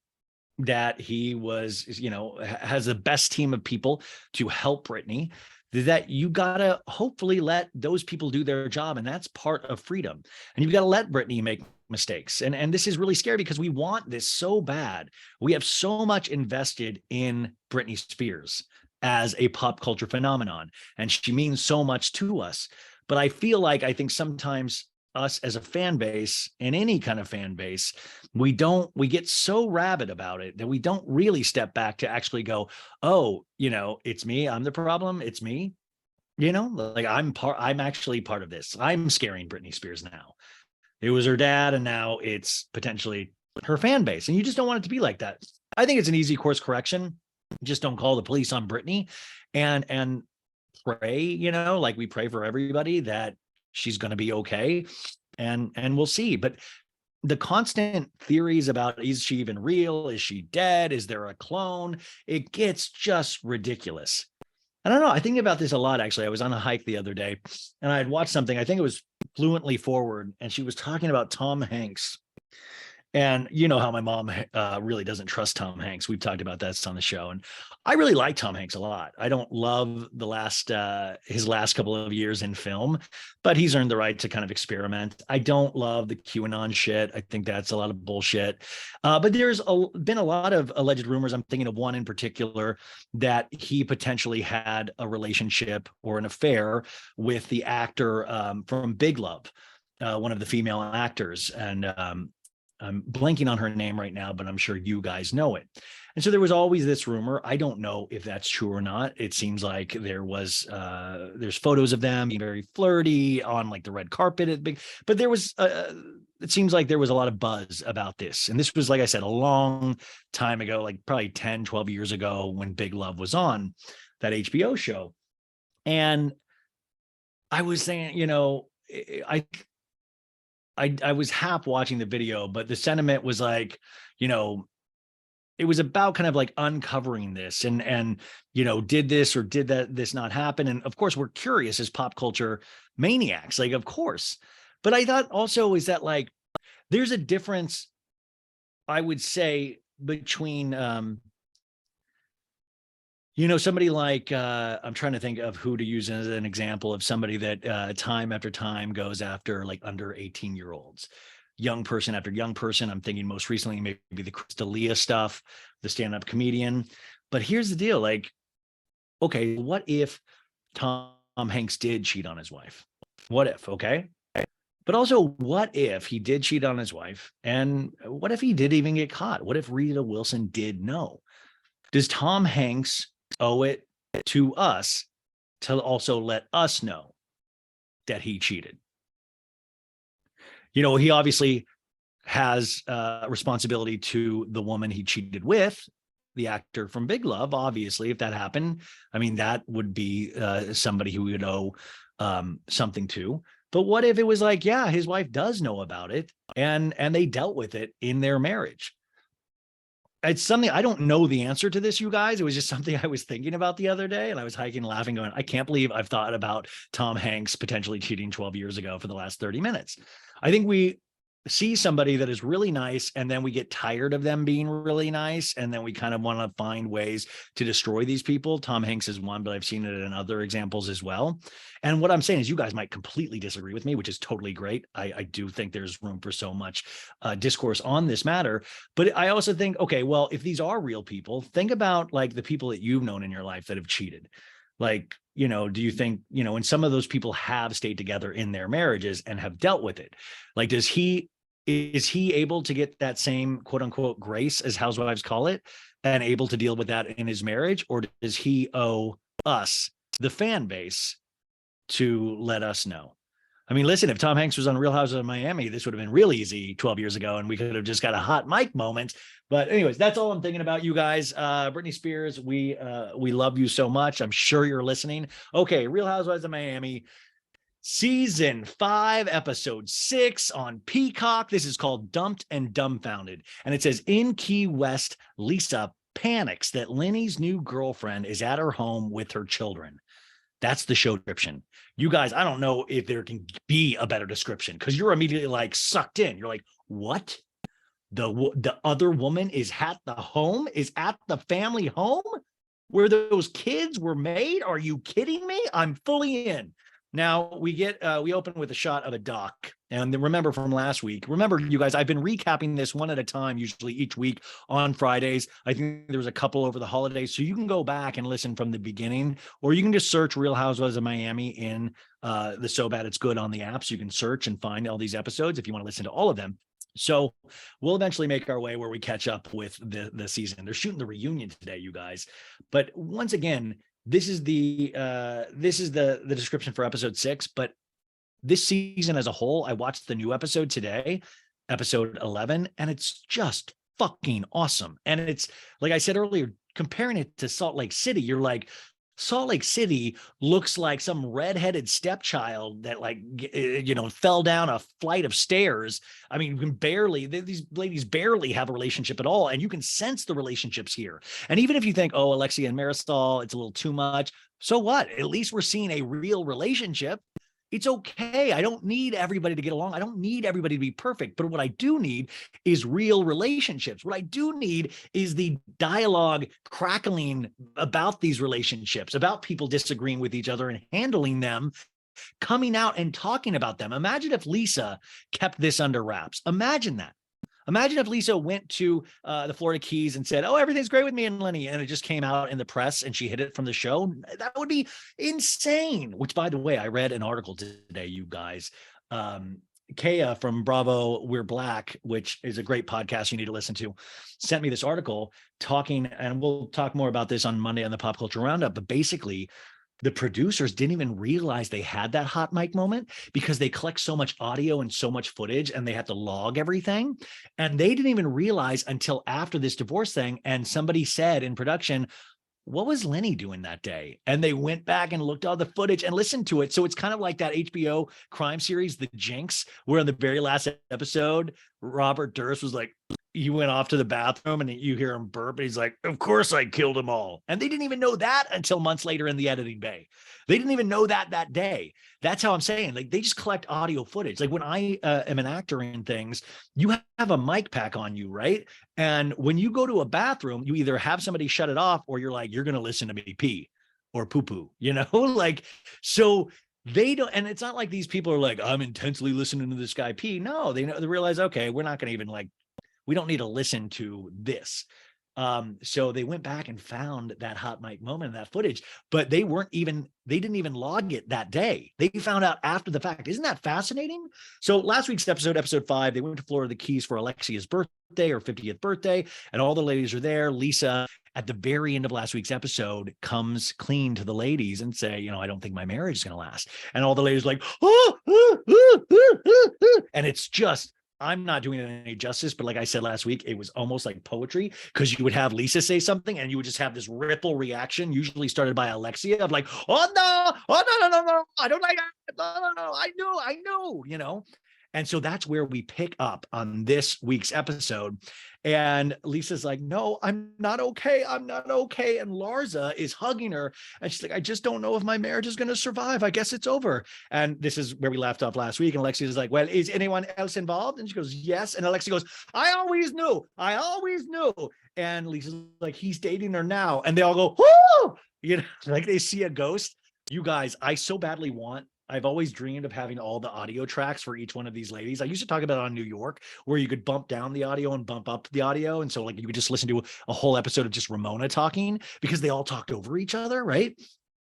that he was, you know, has the best team of people to help Britney, that you got to hopefully let those people do their job. And that's part of freedom. And you've got to let Britney make mistakes. And this is really scary because we want this so bad. We have so much invested in Britney Spears as a pop culture phenomenon, and she means so much to us. But I feel like, I think sometimes us as a fan base, and any kind of fan base, we get so rabid about it that we don't really step back to actually go, oh, you know, it's me, I'm the problem, it's me. You know, like, I'm actually part of this. I'm scaring Britney Spears now. It was her dad, and now it's potentially her fan base. And you just don't want it to be like that. I think it's an easy course correction. Just don't call the police on Britney, and pray, you know, like we pray for everybody that she's going to be okay. And we'll see. But the constant theories about, is she even real? Is she dead? Is there a clone? It gets just ridiculous. I don't know. I think about this a lot, actually. I was on a hike the other day and I had watched something. I think it was Fluently Forward, and she was talking about Tom Hanks. And you know how my mom really doesn't trust Tom Hanks. We've talked about that on the show, and I really like Tom Hanks a lot. I don't love his last couple of years in film, but he's earned the right to kind of experiment. I don't love the QAnon shit. I think that's a lot of bullshit. But there's been a lot of alleged rumors. I'm thinking of one in particular, that he potentially had a relationship or an affair with the actor from Big Love, one of the female actors, and I'm blanking on her name right now, but I'm sure you guys know it. And so there was always this rumor. I don't know if that's true or not. It seems like there's photos of them being very flirty on like the red carpet at Big, but it seems like there was a lot of buzz about this. And this was, like I said, a long time ago, like probably 10, 12 years ago, when Big Love was on that HBO show. And I was saying, you know, I was half watching the video, but the sentiment was like, you know, it was about kind of like uncovering this and, you know, did this or did this not happen? And of course, we're curious as pop culture maniacs, like, of course. But I thought also is that, like, there's a difference, I would say, between, you know, somebody like, I'm trying to think of who to use as an example of somebody that time after time goes after like under 18-year-olds, young person after young person. I'm thinking most recently, maybe the Chris D'Elia stuff, the stand-up comedian. But here's the deal. Like, okay, what if Tom Hanks did cheat on his wife? What if, okay? But also, what if he did cheat on his wife? And what if he did even get caught? What if Rita Wilson did know? Does Tom Hanks owe it to us to also let us know that he cheated? he obviously has responsibility to the woman he cheated with, the actor from Big Love. Obviously, if that happened, I mean, that would be somebody who would owe something to. But what if it was like, yeah, his wife does know about it, and they dealt with it in their marriage? It's something I don't know the answer to this, you guys. It was just something I was thinking about the other day, and I was hiking, laughing, going, I can't believe I've thought about Tom Hanks potentially cheating 12 years ago for the last 30 minutes. I think we see somebody that is really nice, and then we get tired of them being really nice, and then we kind of want to find ways to destroy these people. Tom Hanks is one, but I've seen it in other examples as well. And what I'm saying is, you guys might completely disagree with me, which is totally great. I do think there's room for so much discourse on this matter. But I also think, okay, well, if these are real people, think about like the people that you've known in your life that have cheated. Like, do you think, and some of those people have stayed together in their marriages and have dealt with it? Like, is he able to get that same quote unquote grace, as housewives call it, and able to deal with that in his marriage? Or does he owe us, the fan base, to let us know? I mean, listen, if Tom Hanks was on Real Housewives of Miami, this would have been real easy 12 years ago, and we could have just got a hot mic moment. But anyways, that's all I'm thinking about, you guys. Britney Spears, we love you so much. I'm sure you're listening. Okay, Real Housewives of Miami, Season 5, Episode 6 on Peacock. This is called Dumped and Dumbfounded. And it says, in Key West, Lisa panics that Lenny's new girlfriend is at her home with her children. That's the show description. You guys, I don't know if there can be a better description, because you're immediately like sucked in. You're like, what? The other woman is at the home, is at the family home where those kids were made? Are you kidding me? I'm fully in. Now we open with a shot of a duck. And remember from last week, you guys, I've been recapping this one at a time, usually each week on Fridays. I think there was a couple over the holidays. So you can go back and listen from the beginning, or you can just search Real Housewives of Miami in the So Bad It's Good on the apps. You can search and find all these episodes if you want to listen to all of them. So we'll eventually make our way where we catch up with the season. They're shooting the reunion today, you guys. But once again, this is the description for episode 6. But this season as a whole, I watched the new episode today, episode 11, and it's just fucking awesome. And it's, like I said earlier, comparing it to Salt Lake City, you're like, Salt Lake City looks like some redheaded stepchild that fell down a flight of stairs. I mean, these ladies barely have a relationship at all. And you can sense the relationships here. And even if you think, oh, Alexia and Marisol, it's a little too much. So what? At least we're seeing a real relationship. It's okay. I don't need everybody to get along. I don't need everybody to be perfect. But what I do need is real relationships. What I do need is the dialogue crackling about these relationships, about people disagreeing with each other and handling them, coming out and talking about them. Imagine if Lisa kept this under wraps. Imagine that. Imagine if Lisa went to the Florida Keys and said, oh, everything's great with me and Lenny, and it just came out in the press and she hid it from the show. That would be insane. Which, by the way, I read an article today, you guys. Kaya from Bravo We're Black, which is a great podcast you need to listen to, sent me this article talking, and we'll talk more about this on Monday on the Pop Culture Roundup, but basically the producers didn't even realize they had that hot mic moment because they collect so much audio and so much footage and they have to log everything. And they didn't even realize until after this divorce thing. And somebody said in production, what was Lenny doing that day? And they went back and looked at all the footage and listened to it. So it's kind of like that HBO crime series, The Jinx, where in the very last episode, Robert Durst was like, he went off to the bathroom and you hear him burp. And he's like, of course I killed them all. And they didn't even know that until months later in the editing bay. They didn't even know that day. That's how I'm saying, like, they just collect audio footage. Like when I am an actor in things, you have a mic pack on you, right? And when you go to a bathroom, you either have somebody shut it off or you're like, you're going to listen to me pee or poo poo, like, so they don't. And it's not like these people are like, I'm intensely listening to this guy pee. No, they realize, okay, we're not going to even we don't need to listen to this. So they went back and found that hot mic moment in that footage, but they didn't even log it that day. They found out after the fact. Isn't that fascinating? So last week's episode 5, they went to Florida Keys for Alexia's birthday, or 50th birthday, and all the ladies are there. Lisa at the very end of last week's episode comes clean to the ladies and say, you know, I don't think my marriage is going to last. And all the ladies like, and it's just, I'm not doing it any justice, but like I said last week, it was almost like poetry, because you would have Lisa say something and you would just have this ripple reaction, usually started by Alexia, of like, oh no, no, I don't like that. No, I knew, you know. And so that's where we pick up on this week's episode. And Lisa's like, no, I'm not okay. I'm not okay. And Larsa is hugging her. And she's like, I just don't know if my marriage is going to survive. I guess it's over. And this is where we left off last week. And Alexia is like, well, is anyone else involved? And she goes, yes. And Alexia goes, I always knew. I always knew. And Lisa's like, he's dating her now. And they all go, whoo, you know, like they see a ghost. You guys, I so badly want, I've always dreamed of having all the audio tracks for each one of these ladies. I used to talk about it on New York, where you could bump down the audio and bump up the audio. And so like you could just listen to a whole episode of just Ramona talking, because they all talked over each other, right?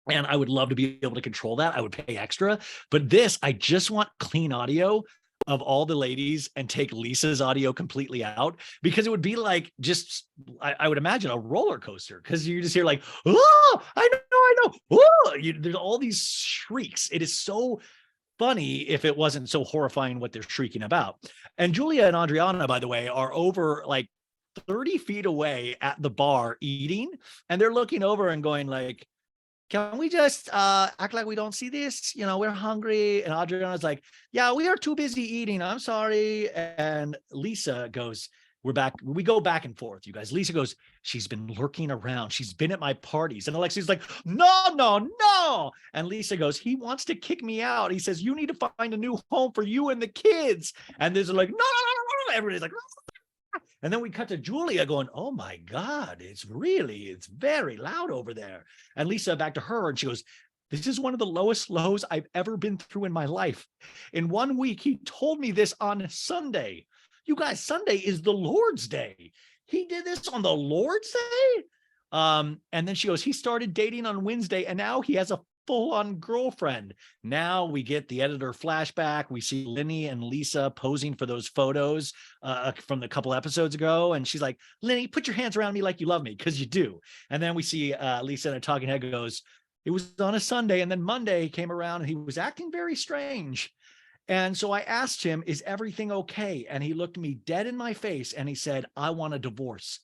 And I would love to be able to control that. I would pay extra. But this, I just want clean audio of all the ladies and take Lisa's audio completely out, because it would be like just, I would imagine a roller coaster, because you just hear like, oh, I know. Oh, there's all these shrieks. It is so funny if it wasn't so horrifying what they're shrieking about. And Julia and Adriana, by the way, are over like 30 feet away at the bar eating, and they're looking over and going like, can we just act like we don't see this? You know, we're hungry. And Adriana's like, yeah, we are too busy eating. I'm sorry. And Lisa goes, we're back. We go back and forth, you guys. Lisa goes, she's been lurking around. She's been at my parties. And Alexia's like, no. And Lisa goes, he wants to kick me out. He says, you need to find a new home for you and the kids. And there's like, no. Everybody's like, and then we cut to Julia going, oh my God, it's very loud over there. And Lisa back to her, and she goes, this is one of the lowest lows I've ever been through in my life. In 1 week, he told me this on Sunday. You guys, Sunday is the Lord's Day. He did this on the Lord's Day? And then she goes, he started dating on Wednesday, and now he has a full-on girlfriend. Now we get the editor flashback. We see Lenny and Lisa posing for those photos from the couple episodes ago. And she's like, Lenny, put your hands around me like you love me, because you do. And then we see Lisa in a talking head goes, it was on a Sunday. And then Monday came around and he was acting very strange. And so I asked him, is everything okay? And he looked me dead in my face and he said, I want a divorce.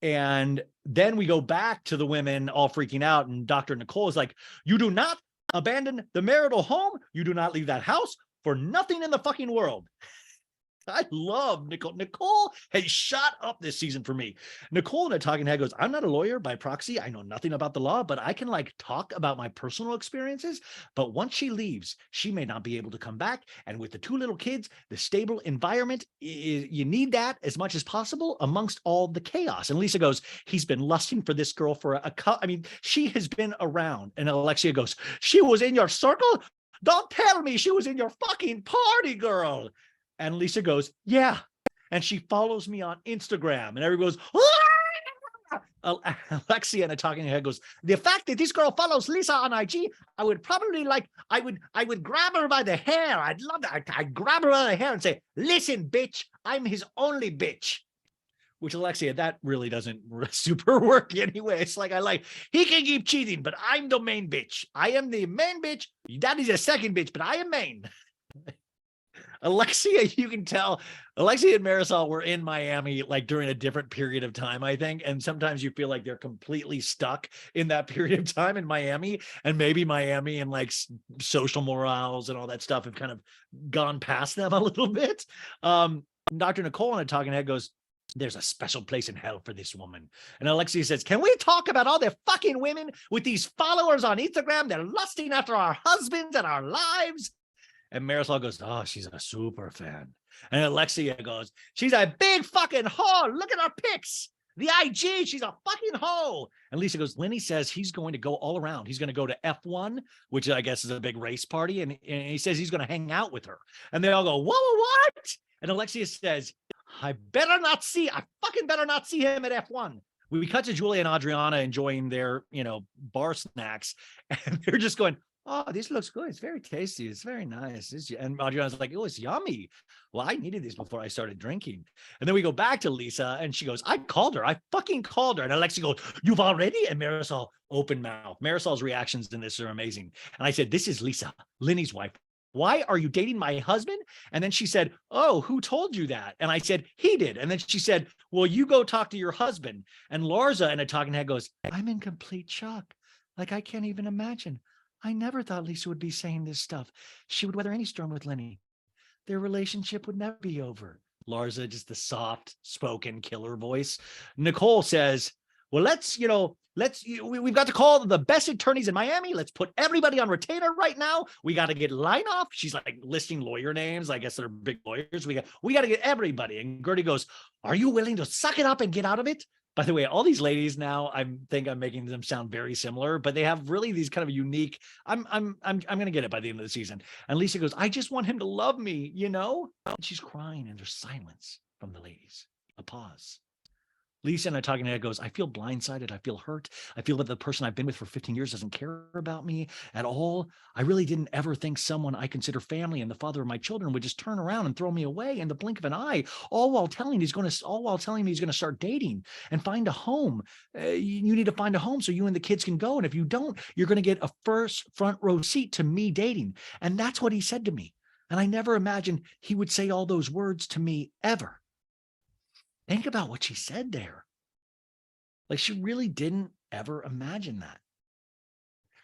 And then we go back to the women all freaking out. And Dr. Nicole is like, you do not abandon the marital home. You do not leave that house for nothing in the fucking world. I love Nicole. Nicole has shot up this season for me. Nicole in a talking head goes, I'm not a lawyer by proxy. I know nothing about the law, but I can like talk about my personal experiences. But once she leaves, she may not be able to come back. And with the two little kids, the stable environment, you need that as much as possible amongst all the chaos. And Lisa goes, he's been lusting for this girl for I mean, she has been around. And Alexia goes, she was in your circle? Don't tell me she was in your fucking party, girl. And Lisa goes, yeah. And she follows me on Instagram. And everybody goes, ah! Alexia in a talking head goes, the fact that this girl follows Lisa on IG, I would probably I would grab her by the hair. I'd love that. I'd grab her by the hair and say, listen, bitch, I'm his only bitch. Which, Alexia, that really doesn't super work anyway. It's like, he can keep cheating, but I'm the main bitch. I am the main bitch. Daddy's a second bitch, but I am main. Alexia, you can tell Alexia and Marisol were in Miami like during a different period of time, I think. And sometimes you feel like they're completely stuck in that period of time in Miami. And maybe Miami and like social morals and all that stuff have kind of gone past them a little bit. Dr. Nicole on a talking head goes, there's a special place in hell for this woman. And Alexia says, can we talk about all the fucking women with these followers on Instagram? They're lusting after our husbands and our lives. And Marisol goes, oh, she's a super fan. And Alexia goes, she's a big fucking hoe. Look at her pics. The IG, she's a fucking hoe. And Lisa goes, Lenny says he's going to go all around. He's going to go to F1, which I guess is a big race party. And he says he's going to hang out with her. And they all go, what? And Alexia says, I fucking better not see him at F1. We cut to Julia and Adriana enjoying their, bar snacks. And they're just going, oh, this looks good. It's very tasty. It's very nice. And Adriana's like, oh, it's yummy. Well, I needed this before I started drinking. And then we go back to Lisa and she goes, I called her. I fucking called her. And Alexia goes, you've already? And Marisol, open mouth. Marisol's reactions in this are amazing. And I said, this is Lisa, Lenny's wife. Why are you dating my husband? And then she said, oh, who told you that? And I said, he did. And then she said, well, you go talk to your husband. And Larsa in a talking head goes, I'm in complete shock. Like, I can't even imagine. I never thought Lisa would be saying this stuff. She would weather any storm with Lenny. Their relationship would never be over. Larsa, just the soft spoken killer voice. Nicole says, well, we've got to call the best attorneys in Miami. Let's put everybody on retainer right now. We got to get line off. She's like listing lawyer names. I guess they're big lawyers. We got to get everybody. And Gertie goes, are you willing to suck it up and get out of it? By the way, all these ladies now, I think I'm making them sound very similar, but they have really these kind of unique, I'm going to get it by the end of the season. And Lisa goes, I just want him to love me, you know? And she's crying and there's silence from the ladies. A pause. Lisa in a talking head goes, I feel blindsided. I feel hurt. I feel that the person I've been with for 15 years doesn't care about me at all. I really didn't ever think someone I consider family and the father of my children would just turn around and throw me away in the blink of an eye, all while telling me he's going to start dating and find a home. You need to find a home so you and the kids can go. And if you don't, you're going to get a first front row seat to me dating. And that's what he said to me. And I never imagined he would say all those words to me ever. Think about what she said there. Like, she really didn't ever imagine that.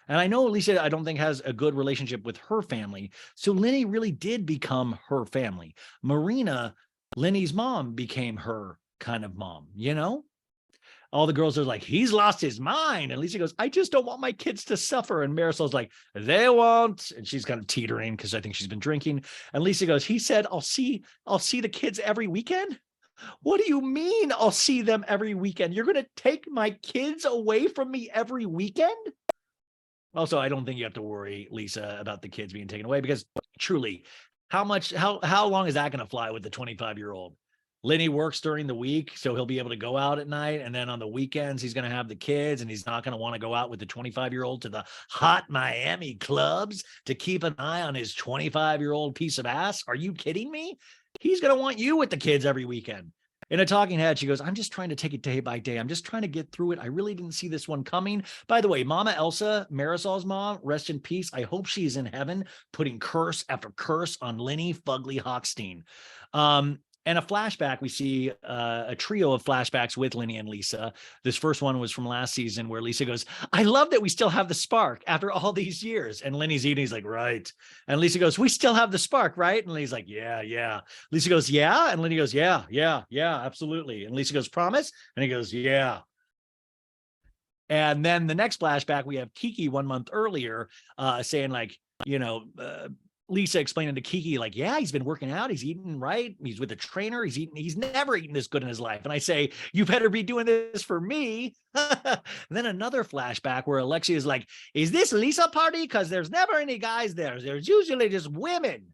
And I know Lisa, I don't think, has a good relationship with her family. So Lenny really did become her family. Marina, Lenny's mom, became her kind of mom, you know? All the girls are like, he's lost his mind. And Lisa goes, I just don't want my kids to suffer. And Marisol's like, they won't. And she's kind of teetering because I think she's been drinking. And Lisa goes, he said, I'll see the kids every weekend. What do you mean I'll see them every weekend? You're going to take my kids away from me every weekend? Also, I don't think you have to worry, Lisa, about the kids being taken away, because truly, how long is that going to fly with the 25-year-old? Lenny works during the week, so he'll be able to go out at night. And then on the weekends, he's going to have the kids, and he's not going to want to go out with the 25-year-old to the hot Miami clubs to keep an eye on his 25-year-old piece of ass. Are you kidding me? He's going to want you with the kids every weekend. In a talking head, she goes, I'm just trying to take it day by day. I'm just trying to get through it. I really didn't see this one coming. By the way, Mama Elsa, Marisol's mom, rest in peace. I hope she's in heaven, putting curse after curse on Lenny Fugly Hochstein. And a flashback, we see a trio of flashbacks with Lenny and Lisa. This first one was from last season where Lisa goes, I love that we still have the spark after all these years. And Lenny's eating, he's like, right. And Lisa goes, we still have the spark, right? And Lenny's like, yeah. Lisa goes, yeah. And Lenny goes, yeah, absolutely. And Lisa goes, promise? And he goes, yeah. And then the next flashback, we have Kiki 1 month earlier saying like, Lisa explaining to Kiki, like, yeah, he's been working out. He's eating right. He's with a trainer. He's never eaten this good in his life. And I say, you better be doing this for me. Then another flashback where Alexia is like, is this Lisa party? Because there's never any guys there. There's usually just women.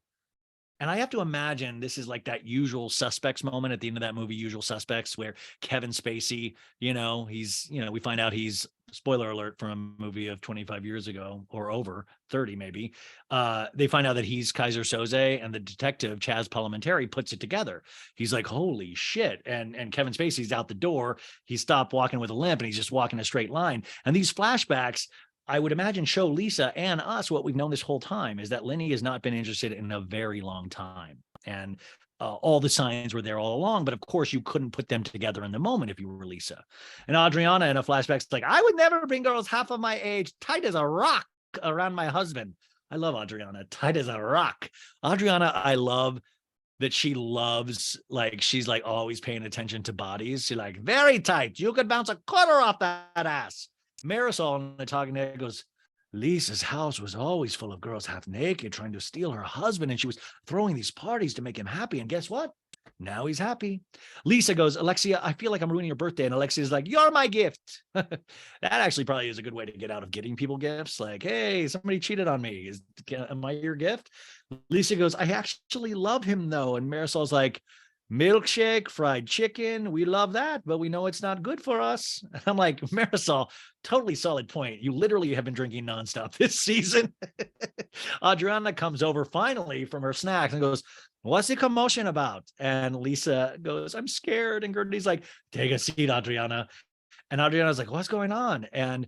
And I have to imagine this is like that Usual Suspects moment at the end of that movie, Usual Suspects, where Kevin Spacey, we find out he's, spoiler alert, from a movie of 25 years ago or over 30 maybe. They find out that he's Kaiser Soze, and the detective Chaz Parliamentary puts it together. He's like, holy shit. And Kevin Spacey's out the door. He stopped walking with a limp and he's just walking a straight line. And these flashbacks, I would imagine, show Lisa and us what we've known this whole time, is that Lenny has not been interested in a very long time. And all the signs were there all along, but of course you couldn't put them together in the moment if you were Lisa. And Adriana in a flashback is like, I would never bring girls half of my age tight as a rock around my husband. I love Adriana, tight as a rock. Adriana, I love that she loves, like, she's like always paying attention to bodies. She's like, very tight. You could bounce a quarter off that ass. Marisol in the talking head goes, Lisa's house was always full of girls half naked trying to steal her husband, and she was throwing these parties to make him happy. And guess what? Now he's happy. Lisa goes, Alexia, I feel like I'm ruining your birthday. And Alexia's like, you're my gift. That actually probably is a good way to get out of getting people gifts. Like, hey, somebody cheated on me. Am I your gift? Lisa goes, I actually love him though. And Marisol's like, milkshake, fried chicken. We love that, but we know it's not good for us. And I'm like, Marisol, totally solid point. You literally have been drinking nonstop this season. Adriana comes over finally from her snacks and goes, what's the commotion about? And Lisa goes, I'm scared. And Gertie's like, take a seat, Adriana. And Adriana's like, what's going on? And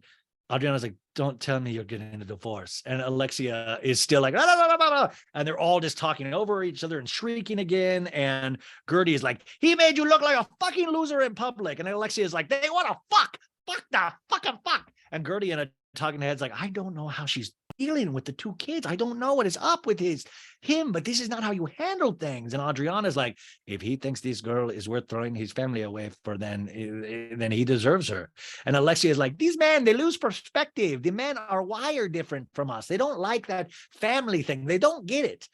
Adriana's like, don't tell me you're getting a divorce. And Alexia is still like, "Ah, blah, blah, blah, blah." And they're all just talking over each other and shrieking again. And Gertie is like, he made you look like a fucking loser in public. And Alexia is like, they want to fuck the fucking fuck. And Gertie in a talking head's like, I don't know how she's dealing with the two kids. I don't know what is up with him, but this is not how you handle things. And Adriana's like, if he thinks this girl is worth throwing his family away for, then he deserves her. And Alexia is like, these men, they lose perspective. The men are wired different from us. They don't like that family thing. They don't get it.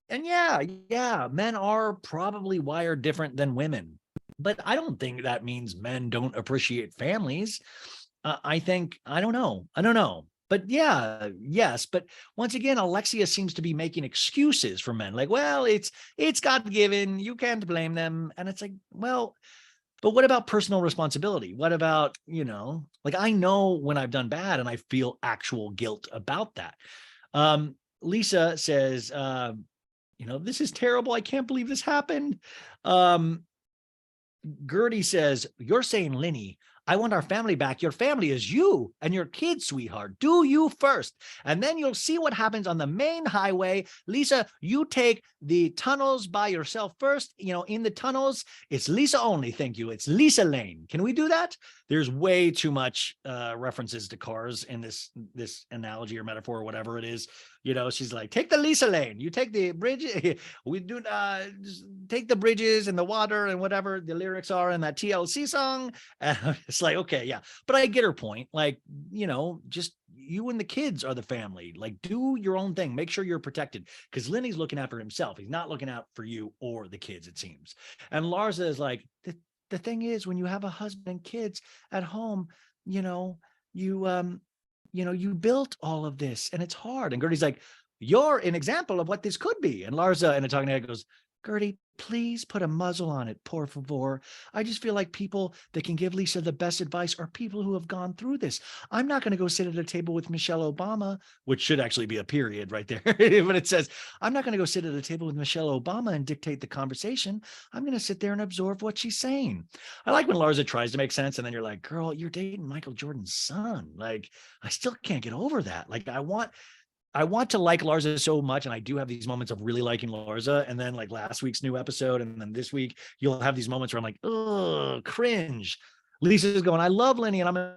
And yeah, men are probably wired different than women. But I don't think that means men don't appreciate families. I think, I don't know. But yeah, yes. But once again, Alexia seems to be making excuses for men. Like, well, it's God-given. You can't blame them. And it's like, well, but what about personal responsibility? What about, like, I know when I've done bad and I feel actual guilt about that. Lisa says, this is terrible. I can't believe this happened. Gertie says, you're saying, Lenny, I want our family back. Your family is you and your kids, sweetheart. Do you first, and then you'll see what happens on the main highway. Lisa, you take the tunnels by yourself first. In the tunnels, it's Lisa only. Thank you. It's Lisa Lane. Can we do that? There's way too much references to cars in this analogy or metaphor or whatever it is. She's like, take the Lisa Lane. You take the bridge. We do take the bridges and the water and whatever the lyrics are in that TLC song. And it's like, okay, yeah. But I get her point. Like, just you and the kids are the family. Like, do your own thing. Make sure you're protected. Because Lenny's looking out for himself. He's not looking out for you or the kids, it seems. And Larsa is like, the thing is, when you have a husband and kids at home, you built all of this and it's hard. And Gertie's like, you're an example of what this could be. And Larsa in a talking head goes, Gertie, please put a muzzle on it, por favor. I just feel like people that can give Lisa the best advice are people who have gone through this. I'm not going to go sit at a table with Michelle Obama, which should actually be a period right there. But it says, I'm not going to go sit at a table with Michelle Obama and dictate the conversation. I'm going to sit there and absorb what she's saying. I like when Larsa tries to make sense. And then you're like, girl, you're dating Michael Jordan's son. Like, I still can't get over that. Like, I want to like Larsa so much, and I do have these moments of really liking Larsa, and then like last week's new episode, and then this week, you'll have these moments where I'm like, oh, cringe. Lisa's going, I love Lenny, and I'm in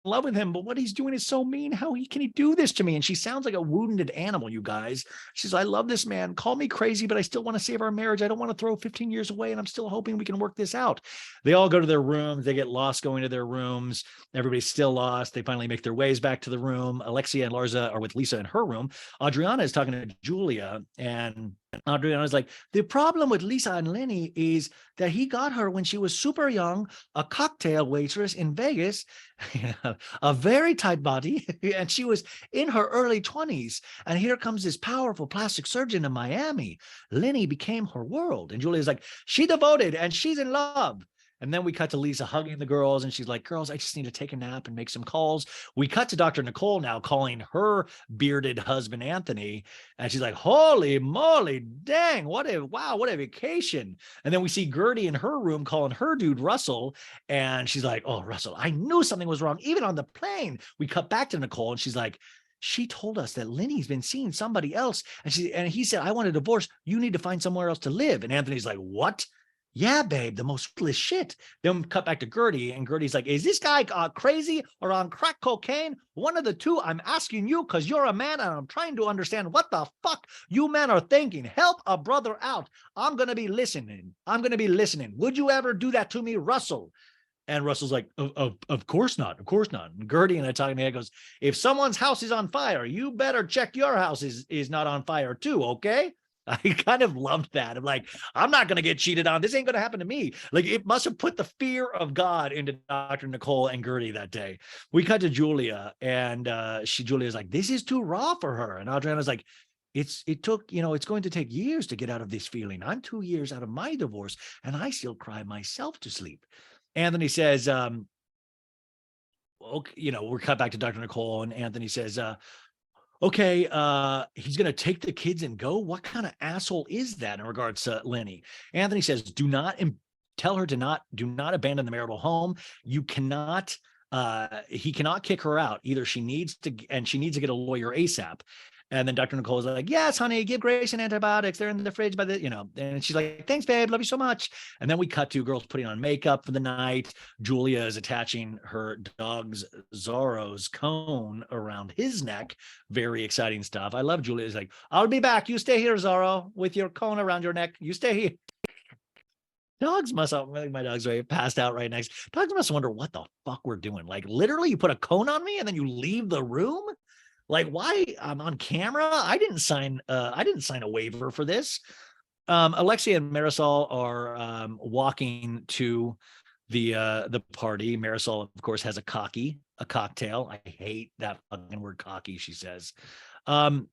love with him, but what he's doing is so mean. How can he do this to me? And she sounds like a wounded animal, you guys. She says, I love this man. Call me crazy, but I still want to save our marriage. I don't want to throw 15 years away, and I'm still hoping we can work this out. They all go to their rooms. They get lost going to their rooms. Everybody's still lost. They finally make their ways back to the room. Alexia and Larsa are with Lisa in her room. Adriana is talking to Julia, and Adriana's like, the problem with Lisa and Lenny is that he got her when she was super young, a cocktail waitress in Vegas, a very tight body, and she was in her early 20s. And here comes this powerful plastic surgeon in Miami. Lenny became her world. And Julia's like, she devoted and she's in love. And then we cut to Lisa hugging the girls, and she's like, girls, I just need to take a nap and make some calls. We cut to Dr. Nicole now calling her bearded husband, Anthony. And she's like, holy moly, dang, what a vacation. And then we see Gertie in her room calling her dude, Russell. And she's like, oh, Russell, I knew something was wrong, even on the plane. We cut back to Nicole, and she's like, she told us that Lenny's been seeing somebody else. And he said, I want a divorce. You need to find somewhere else to live. And Anthony's like, what? Yeah, babe, the most foolish shit. Then cut back to Gertie, and Gertie's like, is this guy crazy or on crack cocaine? One of the two. I'm asking you because you're a man, and I'm trying to understand what the fuck you men are thinking. Help a brother out. I'm going to be listening. Would you ever do that to me, Russell? And Russell's like, of course not. Of course not. And Gertie and I talking to him goes, if someone's house is on fire, you better check your house is not on fire too, okay? I kind of loved that. I'm like, I'm not going to get cheated on. This ain't going to happen to me. Like, it must have put the fear of God into Dr. Nicole and Gertie that day. We cut to Julia, and Julia's like, this is too raw for her. And Adriana's like, it's going to take years to get out of this feeling. I'm 2 years out of my divorce and I still cry myself to sleep. Anthony says, okay, we're cut back to Dr. Nicole, and Anthony says, okay, he's going to take the kids and go. What kind of asshole is that in regards to Lenny? Anthony says, tell her do not abandon the marital home. You cannot, he cannot kick her out. Either she needs to get a lawyer ASAP. And then Dr. Nicole is like, yes, honey, give Grayson antibiotics. They're in the fridge and she's like, thanks, babe. Love you so much. And then we cut to girls putting on makeup for the night. Julia is attaching her dog's Zorro's cone around his neck. Very exciting stuff. I love Julia's like, I'll be back. You stay here, Zorro, with your cone around your neck. You stay here. Dogs must, I think my dog's right, passed out right next. Dogs must wonder what the fuck we're doing. Like, literally, you put a cone on me and then you leave the room? Like, why? I'm on camera. I didn't sign a waiver for this. Alexia and Marisol are walking to the party. Marisol, of course, has a cocktail. I hate that fucking word cocky, she says. Actually,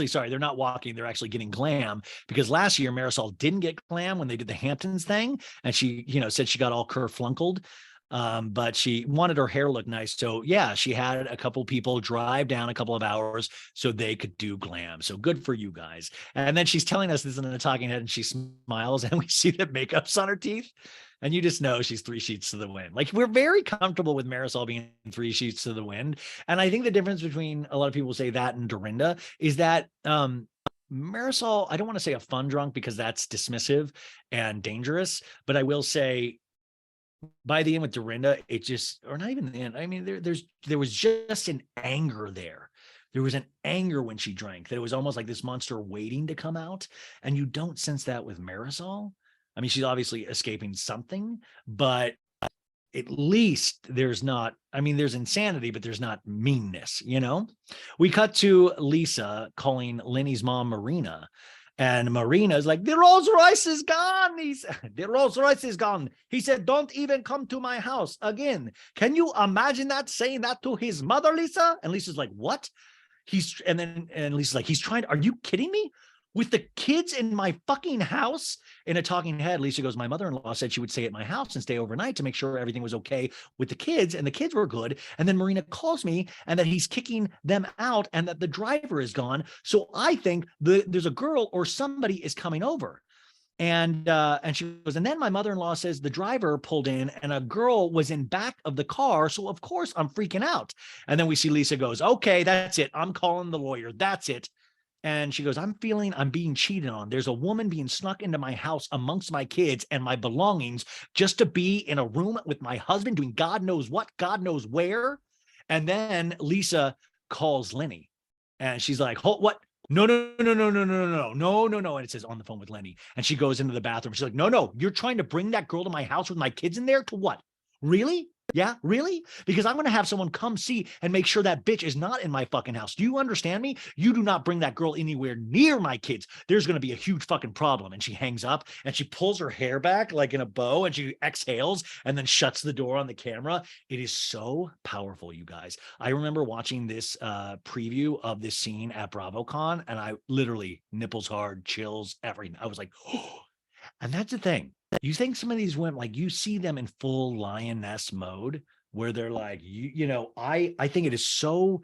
sorry, they're not walking. They're actually getting glam, because last year Marisol didn't get glam when they did the Hamptons thing. And she, said she got all kerflunkled. But she wanted her hair to look nice. So yeah, she had a couple people drive down a couple of hours so they could do glam. So good for you guys. And then she's telling us this in a talking head and she smiles and we see that makeup's on her teeth. And you just know she's 3 sheets to the wind. Like, we're very comfortable with Marisol being 3 sheets to the wind. And I think the difference between a lot of people say that and Dorinda is that, Marisol, I don't want to say a fun drunk because that's dismissive and dangerous, but I will say, by the end with Dorinda, it just, or not even the end. I mean, there was just an anger there. There was an anger when she drank that it was almost like this monster waiting to come out. And you don't sense that with Marisol. I mean, she's obviously escaping something, but at least there's not, I mean, there's insanity, but there's not meanness, We cut to Lisa calling Lenny's mom, Marina. And Marina is like, the Rolls Royce is gone. The Rolls Royce is gone. He said, don't even come to my house again. Can you imagine that, saying that to his mother, Lisa? And Lisa's like, what? And Lisa's like, are you kidding me? With the kids in my fucking house? In a talking head, Lisa goes, my mother-in-law said she would stay at my house and stay overnight to make sure everything was okay with the kids, and the kids were good. And then Marina calls me and that he's kicking them out and that the driver is gone. So I think there's a girl or somebody is coming over. And she goes, and then my mother-in-law says the driver pulled in and a girl was in back of the car. So of course I'm freaking out. And then we see Lisa goes, okay, that's it. I'm calling the lawyer. That's it. And she goes, I'm feeling I'm being cheated on. There's a woman being snuck into my house amongst my kids and my belongings just to be in a room with my husband doing God knows what, God knows where. And then Lisa calls Lenny and she's like, what? No. And it says on the phone with Lenny. And she goes into the bathroom. She's like, no, you're trying to bring that girl to my house with my kids in there to what? Really? Yeah, really? Because I'm going to have someone come see and make sure that bitch is not in my fucking house. Do you understand me? You do not bring that girl anywhere near my kids. There's going to be a huge fucking problem. And she hangs up and she pulls her hair back like in a bow and she exhales and then shuts the door on the camera. It is so powerful, you guys. I remember watching this preview of this scene at BravoCon and I literally nipples hard, chills, everything. I was like, oh. And that's the thing. You think some of these women, like you see them in full lioness mode where they're like, I think it is so,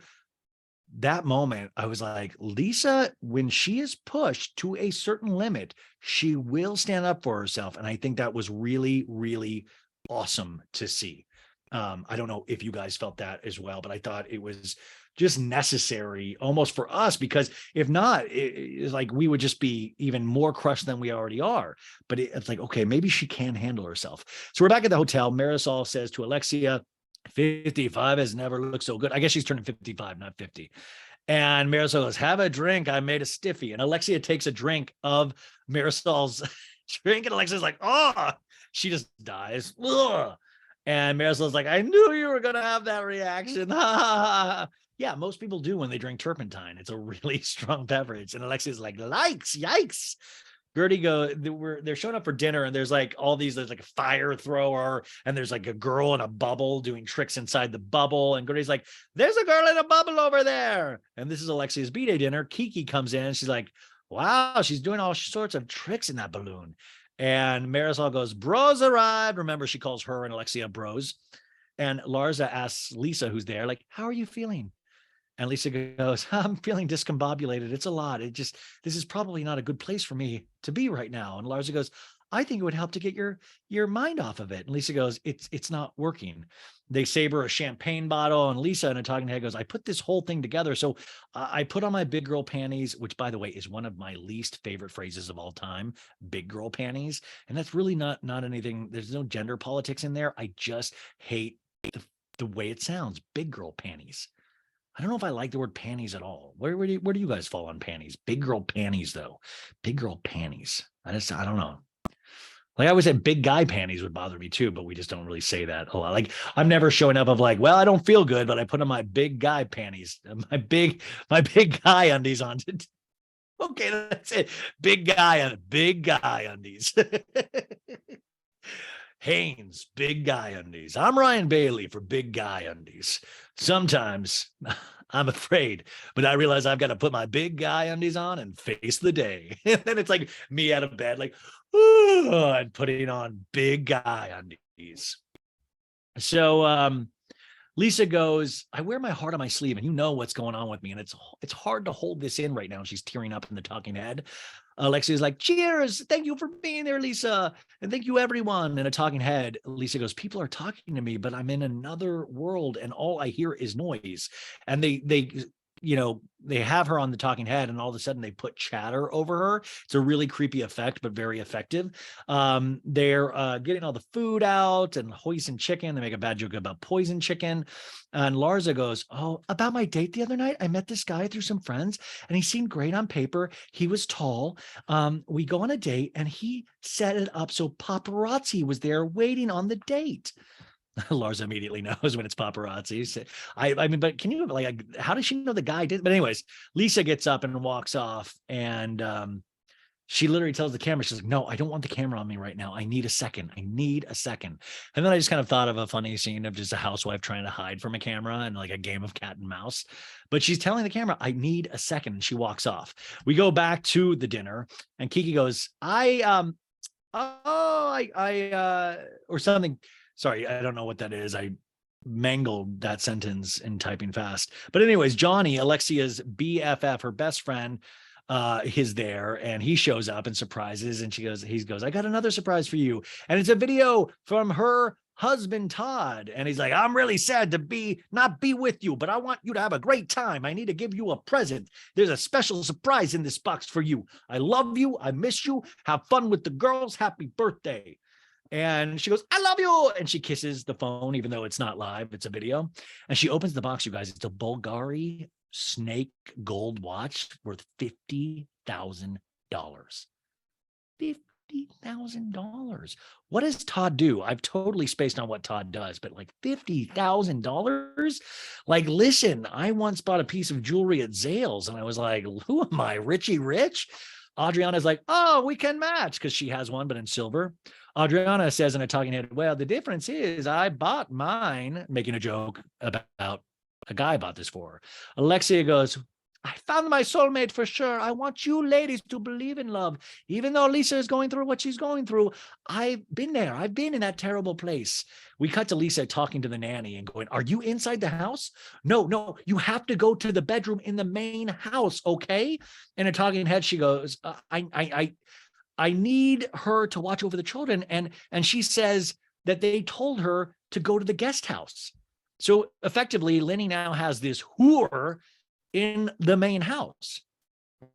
that moment, I was like, Lisa, when she is pushed to a certain limit, she will stand up for herself. And I think that was really, really awesome to see. I don't know if you guys felt that as well, but I thought it was just necessary almost for us, because if not, it's like we would just be even more crushed than we already are. But it's like, okay, maybe she can handle herself. So we're back at the hotel. Marisol says to Alexia, 55 has never looked so good. I guess she's turning 55, not 50. And Marisol goes, have a drink. I made a stiffy. And Alexia takes a drink of Marisol's drink. And Alexia's like, oh, she just dies. Ugh. And Marisol's like, I knew you were going to have that reaction. Yeah, most people do when they drink turpentine. It's a really strong beverage. And Alexia's like, yikes. they're showing up for dinner, and there's like there's like a fire thrower, and there's like a girl in a bubble doing tricks inside the bubble. And Gertie's like, there's a girl in a bubble over there. And this is Alexia's B-Day dinner. Kiki comes in, and she's like, wow, she's doing all sorts of tricks in that balloon. And Marisol goes, bros arrived. Remember, she calls her and Alexia bros. And Larsa asks Lisa, who's there, like, how are you feeling? And Lisa goes, I'm feeling discombobulated. It's a lot. This is probably not a good place for me to be right now. And Larsa goes, I think it would help to get your mind off of it. And Lisa goes, it's not working. They saber a champagne bottle, and Lisa in a talking head goes, I put this whole thing together. So I put on my big girl panties, which by the way is one of my least favorite phrases of all time, big girl panties. And that's really not anything. There's no gender politics in there. I just hate the way it sounds, big girl panties. I don't know if I like the word panties at all. Where do you guys fall on panties? Big girl panties, though. Big girl panties. I don't know. Like I always said, big guy panties would bother me too, but we just don't really say that a lot. Like I'm never showing up of like, well, I don't feel good, but I put on my big guy panties, my big guy undies on. Okay, that's it. Big guy undies. Hanes, big guy undies. I'm Ryan Bailey for Big Guy Undies. Sometimes I'm afraid, but I realize I've got to put my big guy undies on and face the day. And then it's like me out of bed, like, and putting on big guy undies. So Lisa goes, I wear my heart on my sleeve, and you know what's going on with me. And it's hard to hold this in right now. And she's tearing up in the talking head. Alexia's like, cheers. Thank you for being there, Lisa. And thank you, everyone. In a talking head, Lisa goes, people are talking to me, but I'm in another world and all I hear is noise. And they have her on the talking head, and all of a sudden they put chatter over her. It's a really creepy effect, but very effective. They're getting all the food out and hoisin chicken. They make a bad joke about poison chicken. And Larsa goes, oh, about my date the other night, I met this guy through some friends, and he seemed great on paper. He was tall. We go on a date, and he set it up so paparazzi was there waiting on the date. Lars immediately knows when it's paparazzi. I mean, but can you how does she know the guy did? But anyways, Lisa gets up and walks off, and she literally tells the camera, she's like, no, I don't want the camera on me right now. I need a second. And then I just kind of thought of a funny scene of just a housewife trying to hide from a camera and like a game of cat and mouse. But she's telling the camera, I need a second. And she walks off. We go back to the dinner, and Kiki goes, or something. Sorry, I don't know what that is. I mangled that sentence in typing fast. But anyways, Johnny, Alexia's BFF, her best friend, is there, and he shows up and surprises, and he goes, I got another surprise for you. And it's a video from her husband, Todd. And he's like, I'm really sad to not be with you, but I want you to have a great time. I need to give you a present. There's a special surprise in this box for you. I love you. I miss you. Have fun with the girls. Happy birthday. And she goes, I love you. And she kisses the phone, even though it's not live, it's a video. And she opens the box, you guys. It's a Bulgari snake gold watch worth $50,000. $50,000. What does Todd do? I've totally spaced on what Todd does, but like $50,000? Like, listen, I once bought a piece of jewelry at Zales, and I was like, who am I, Richie Rich? Adriana's like, oh, we can match, because she has one, but in silver. Adriana says in a talking head, well, the difference is I bought mine, making a joke about a guy bought this for her. Alexia goes, I found my soulmate for sure. I want you ladies to believe in love. Even though Lisa is going through what she's going through, I've been there. I've been in that terrible place. We cut to Lisa talking to the nanny and going, are you inside the house? No, you have to go to the bedroom in the main house, okay? In a talking head, she goes, I need her to watch over the children. And she says that they told her to go to the guest house. So effectively, Lenny now has this whore in the main house.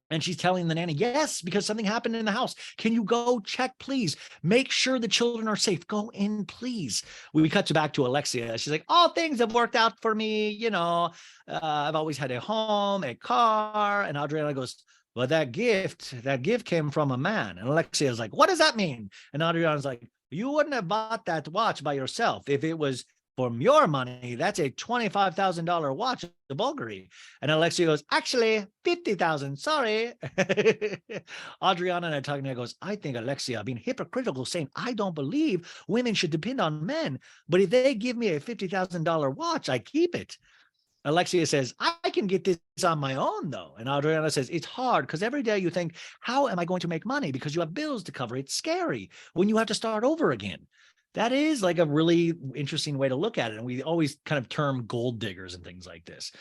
And she's telling the nanny, yes, because something happened in the house. Can you go check, please? Make sure the children are safe. Go in, please. We cut back to Alexia. She's like, all things have worked out for me. You know, I've always had a home, a car. And Adriana goes, well, that gift came from a man. And Alexia's like, what does that mean? And Adriana's like, you wouldn't have bought that watch by yourself if it was from your money, that's a $25,000 watch the Bulgari. And Alexia goes, actually, 50,000. Sorry. Adriana and I talking, and goes, I think Alexia being hypocritical, saying, I don't believe women should depend on men. But if they give me a $50,000 watch, I keep it. Alexia says, I can get this on my own, though. And Adriana says, it's hard because every day you think, how am I going to make money? Because you have bills to cover. It's scary when you have to start over again. That is like a really interesting way to look at it. And we always kind of term gold diggers and things like this.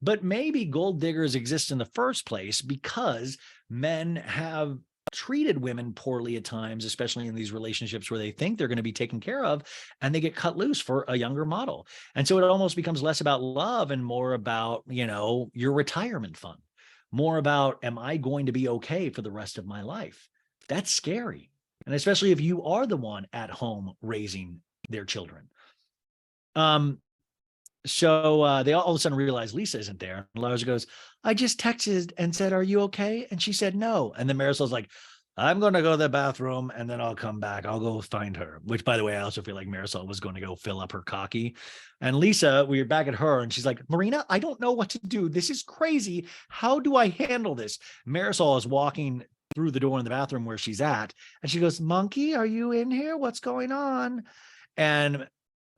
But maybe gold diggers exist in the first place because men have treated women poorly at times, especially in these relationships where they think they're going to be taken care of, and they get cut loose for a younger model. And so it almost becomes less about love and more about, your retirement fund, more about, am I going to be okay for the rest of my life? That's scary. And especially if you are the one at home raising their children. So they all of a sudden realize Lisa isn't there. And Larsa goes, I just texted and said, are you okay? And she said, no. And then Marisol's like, I'm going to go to the bathroom and then I'll come back. I'll go find her, which, by the way, I also feel like Marisol was going to go fill up her cocky. And Lisa, we were back at her and she's like, Marina, I don't know what to do. This is crazy. How do I handle this? Marisol is walking through the door in the bathroom where she's at. And she goes, Monkey, are you in here? What's going on? And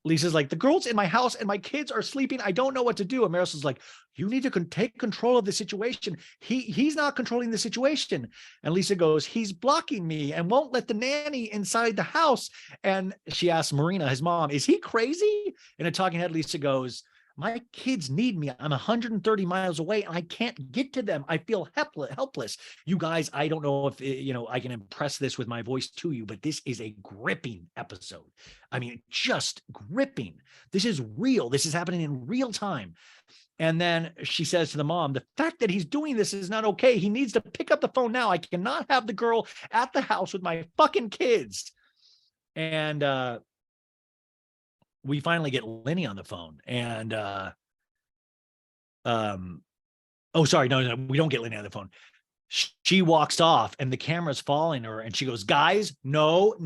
Lisa's like, the girl's in my house and my kids are sleeping. I don't know what to do. And Marisol's like, you need to take control of the situation. He's not controlling the situation. And Lisa goes, he's blocking me and won't let the nanny inside the house. And she asks Marina, his mom, is he crazy? In a talking head, Lisa goes, my kids need me. I'm 130 miles away and I can't get to them. I feel helpless. You guys, I don't know if, I can impress this with my voice to you, but this is a gripping episode. I mean, just gripping. This is real. This is happening in real time. And then she says to the mom, the fact that he's doing this is not okay. He needs to pick up the phone now. I cannot have the girl at the house with my fucking kids. And, we finally get Lenny on the phone and, oh, sorry. No, we don't get Lenny on the phone. She walks off and the camera's following her and she goes, guys, no.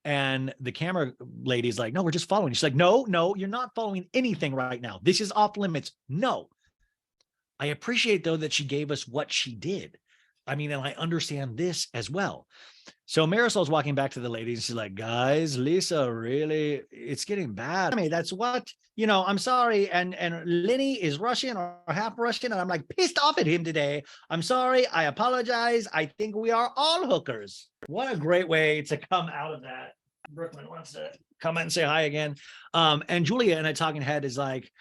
And the camera lady's like, no, we're just following. She's like, no, you're not following anything right now. This is off limits. No. I appreciate though that she gave us what she did. I mean, and I understand this as well. So Marisol's walking back to the ladies. She's like, guys, Lisa, really, it's getting bad. I mean, that's what, I'm sorry. And Lenny is Russian or half Russian. And I'm like pissed off at him today. I'm sorry. I apologize. I think we are all hookers. What a great way to come out of that. Brooklyn wants to come and say hi again. And Julia in a talking head is like,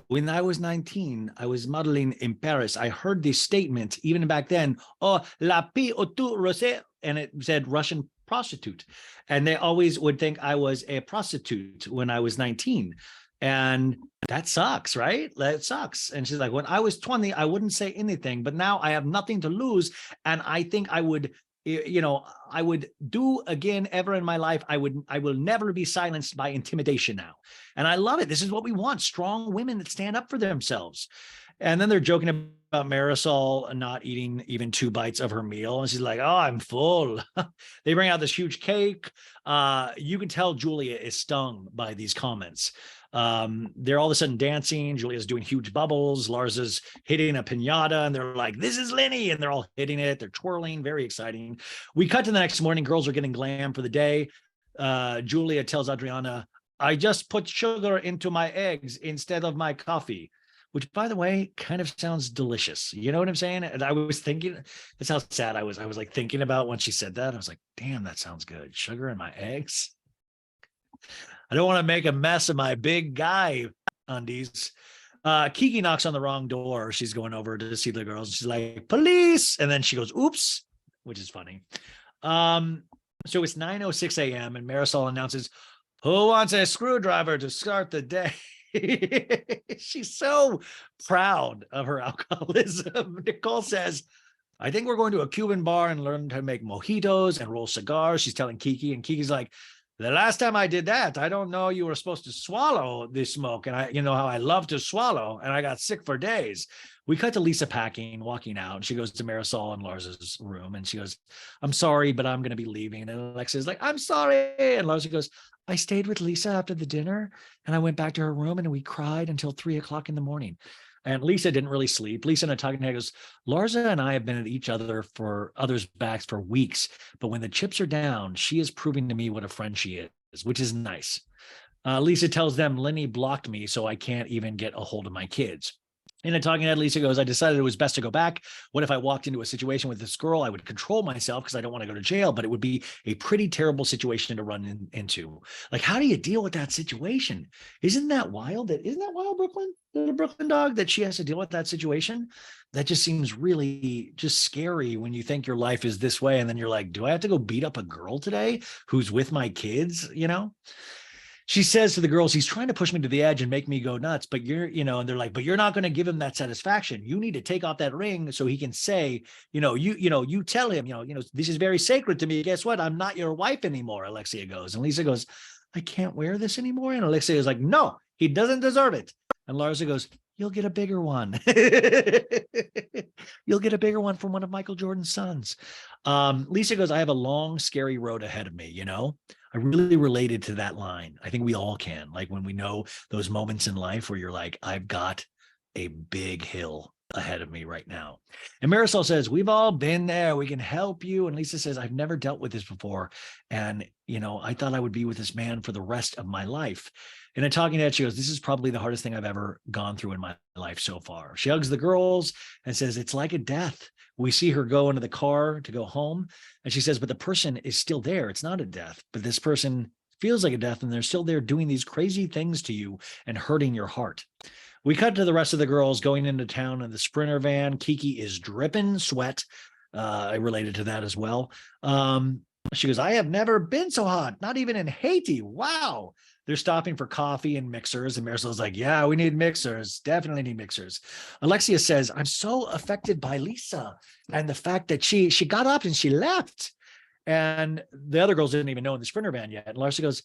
when I was 19, I was modeling in Paris. I heard this statement even back then, oh, la fille au tout rosé, and it said Russian prostitute. And they always would think I was a prostitute when I was 19. And that sucks, right? That sucks. And she's like, when I was 20, I wouldn't say anything, but now I have nothing to lose. And I think I would, I would do again ever in my life. I will never be silenced by intimidation now. And I love it. This is what we want. Strong women that stand up for themselves. And then they're joking about Marisol not eating even 2 bites of her meal. And she's like, oh, I'm full. They bring out this huge cake. You can tell Julia is stung by these comments. They're all of a sudden dancing. Julia's doing huge bubbles. Larsa's hitting a piñata and they're like, this is Lenny. And they're all hitting it. They're twirling. Very exciting. We cut to the next morning. Girls are getting glam for the day. Julia tells Adriana, I just put sugar into my eggs instead of my coffee, which, by the way, kind of sounds delicious. You know what I'm saying? And I was thinking, that's how sad I was. I was like thinking about when she said that. I was like, damn, that sounds good. Sugar in my eggs. I don't want to make a mess of my big guy undies. Kiki knocks on the wrong door. She's going over to see the girls. She's like, police. And then she goes, oops, which is funny. So it's 9:06 a.m. and Marisol announces, who wants a screwdriver to start the day? She's so proud of her alcoholism. Nicole says, I think we're going to a Cuban bar and learn how to make mojitos and roll cigars. She's telling Kiki, and Kiki's like, The last time I did that, I don't know you were supposed to swallow the smoke. And you know how I love to swallow, and I got sick for days. We cut to Lisa packing, walking out, and she goes to Marisol and Lars's room, and she goes, I'm sorry, but I'm going to be leaving. And Alexia's like, I'm sorry. And Larsa goes, I stayed with Lisa after the dinner, and I went back to her room, and we cried until 3:00 in the morning. And Lisa didn't really sleep. Lisa and I talking, goes, Larsa and I have been at each other for others' backs for weeks, but when the chips are down, she is proving to me what a friend she is, which is nice. Lisa tells them Lenny blocked me, so I can't even get a hold of my kids. In a talking head, Lisa goes, I decided it was best to go back. What if I walked into a situation with this girl? I would control myself because I don't want to go to jail, but it would be a pretty terrible situation to run into. Like, how do you deal with that situation? Isn't that wild? Isn't that wild, Brooklyn? The Brooklyn dog, that she has to deal with that situation? That just seems really just scary when you think your life is this way. And then you're like, do I have to go beat up a girl today who's with my kids? You know? She says to the girls, he's trying to push me to the edge and make me go nuts, but and they're like, but you're not going to give him that satisfaction. You need to take off that ring so he can say, you tell him, this is very sacred to me. Guess what? I'm not your wife anymore. Alexia goes, and Lisa goes, I can't wear this anymore. And Alexia is like, no, he doesn't deserve it. And Larsa goes, you'll get a bigger one. You'll get a bigger one from one of Michael Jordan's sons. Lisa goes, I have a long, scary road ahead of me, I really related to that line. I think we all can. Like when we know those moments in life where you're like, I've got a big hill ahead of me right now. And Marisol says, we've all been there. We can help you. And Lisa says, I've never dealt with this before. And, I thought I would be with this man for the rest of my life. And in talking to her, she goes, this is probably the hardest thing I've ever gone through in my life so far. She hugs the girls and says, it's like a death. We see her go into the car to go home. And she says, but the person is still there. It's not a death, but this person feels like a death, and they're still there doing these crazy things to you and hurting your heart. We cut to the rest of the girls going into town in the Sprinter van. Kiki is dripping sweat. I related to that as well. She goes, I have never been so hot, not even in Haiti. Wow. They're stopping for coffee and mixers. And Marisol's like, yeah, we need mixers. Definitely need mixers. Alexia says, I'm so affected by Lisa and the fact that she got up and she left. And the other girls didn't even know in the Sprinter van yet. And Larsa goes,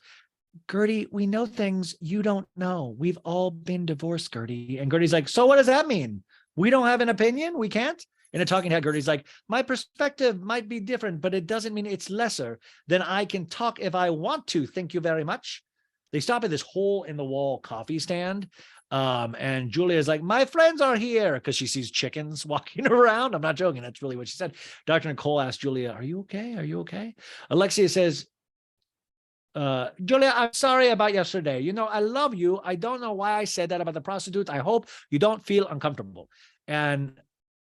Gertie, we know things you don't know. We've all been divorced, Gertie. And Gertie's like, so what does that mean? We don't have an opinion? We can't? In a talking head, Gertie's like, my perspective might be different, but it doesn't mean it's lesser. Then I can talk if I want to. Thank you very much. They stop at this hole in the wall coffee stand. And Julia is like, my friends are here, because she sees chickens walking around. I'm not joking. That's really what she said. Dr. Nicole asked Julia, are you okay? Are you okay? Alexia says, Julia, I'm sorry about yesterday. I love you. I don't know why I said that about the prostitutes. I hope you don't feel uncomfortable. And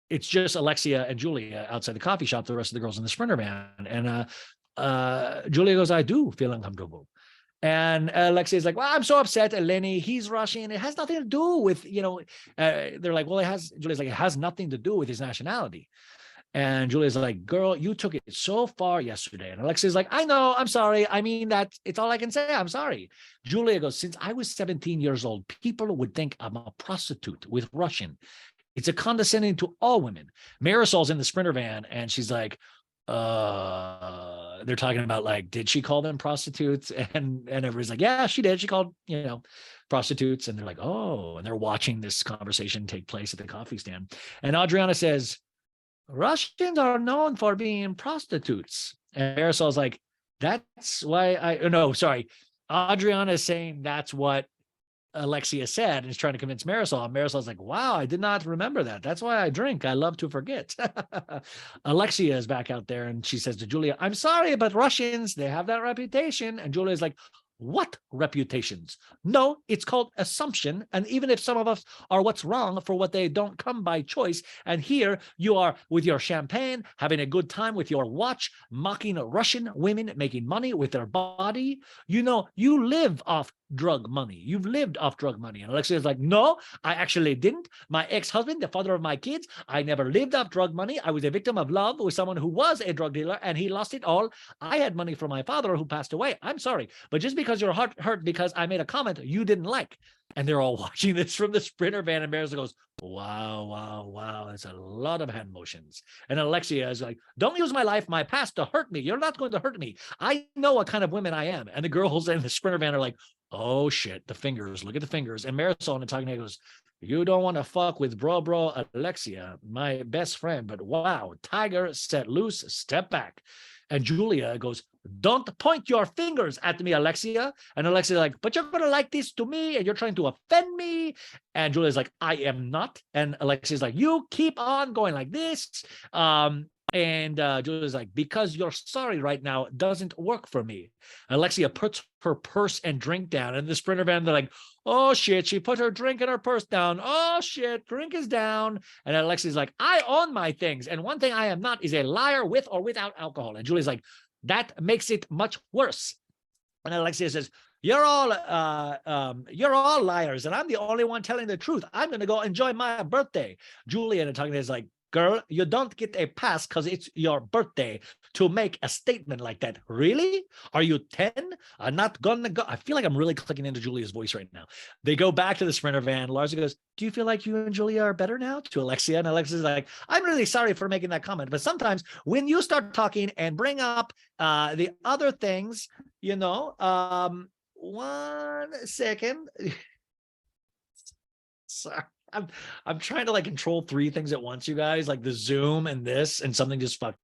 it's just Alexia and Julia outside the coffee shop, the rest of the girls in the Sprinter van. And Julia goes, I do feel uncomfortable. And Alexia is like, well, I'm so upset, Eleni. He's Russian. It has nothing to do with, they're like, well, Julia's like, it has nothing to do with his nationality. And Julia's like, girl, you took it so far yesterday. And Alexia's like, I know, I'm sorry. I mean that it's all I can say. I'm sorry. Julia goes, since I was 17 years old, people would think I'm a prostitute with Russian. It's a condescending to all women. Marisol's in the Sprinter van and she's like, they're talking about like, did she call them prostitutes? And everybody's like, yeah, she did. She called, prostitutes. And they're like, oh, and they're watching this conversation take place at the coffee stand. And Adriana says, Russians are known for being prostitutes. And Marisol's like, that's why Adriana is saying that's what Alexia said and is trying to convince Marisol. And Marisol's like, wow, I did not remember that. That's why I drink. I love to forget. Alexia is back out there and she says to Julia, I'm sorry, but Russians, they have that reputation. And Julia's like, what reputations? No, it's called assumption. And even if some of us are what's wrong for what they don't come by choice. And here you are with your champagne, having a good time with your watch, mocking Russian women making money with their body. You live off drug money. You've lived off drug money. And Alexia is like, no, I actually didn't. My ex-husband, the father of my kids, I never lived off drug money. I was a victim of love with someone who was a drug dealer and he lost it all. I had money from my father who passed away. I'm sorry. But just because your heart hurt because I made a comment you didn't like, And they're all watching this from the Sprinter van, and Marisol goes, wow, wow, wow. That's a lot of hand motions. And Alexia is like, don't use my life, my past to hurt me. You're not going to hurt me. I know what kind of women I am. And the girls in the Sprinter van are like, oh shit, the fingers, look at the fingers. And Marisol and Antonio goes, you don't want to fuck with bro Alexia, my best friend, but wow, tiger set loose, step back. And Julia goes, don't point your fingers at me, Alexia. And Alexia's like, but you're going to like this to me and you're trying to offend me. And Julia's like, I am not. And Alexia's like, you keep on going like this. And Julia's like, because you're sorry right now doesn't work for me. Alexia puts her purse and drink down. And the Sprinter van, they're like, oh shit, she put her drink and her purse down. Oh shit, drink is down. And Alexia's like, I own my things. And one thing I am not is a liar with or without alcohol. And Julia's like, that makes it much worse. And Alexia says, you're all liars, and I'm the only one telling the truth. I'm going to go enjoy my birthday. Julia and Antonio is like, girl, you don't get a pass because it's your birthday to make a statement like that. Really? Are you 10? I'm not gonna go. I feel like I'm really clicking into Julia's voice right now. They go back to the Sprinter van. Larsa goes, do you feel like you and Julia are better now? To Alexia. And Alexia's like, I'm really sorry for making that comment. But sometimes when you start talking and bring up the other things, you know, 1 second. Sorry. I'm trying to like control 3 things at once, you guys, like the Zoom and this, and something just fucked.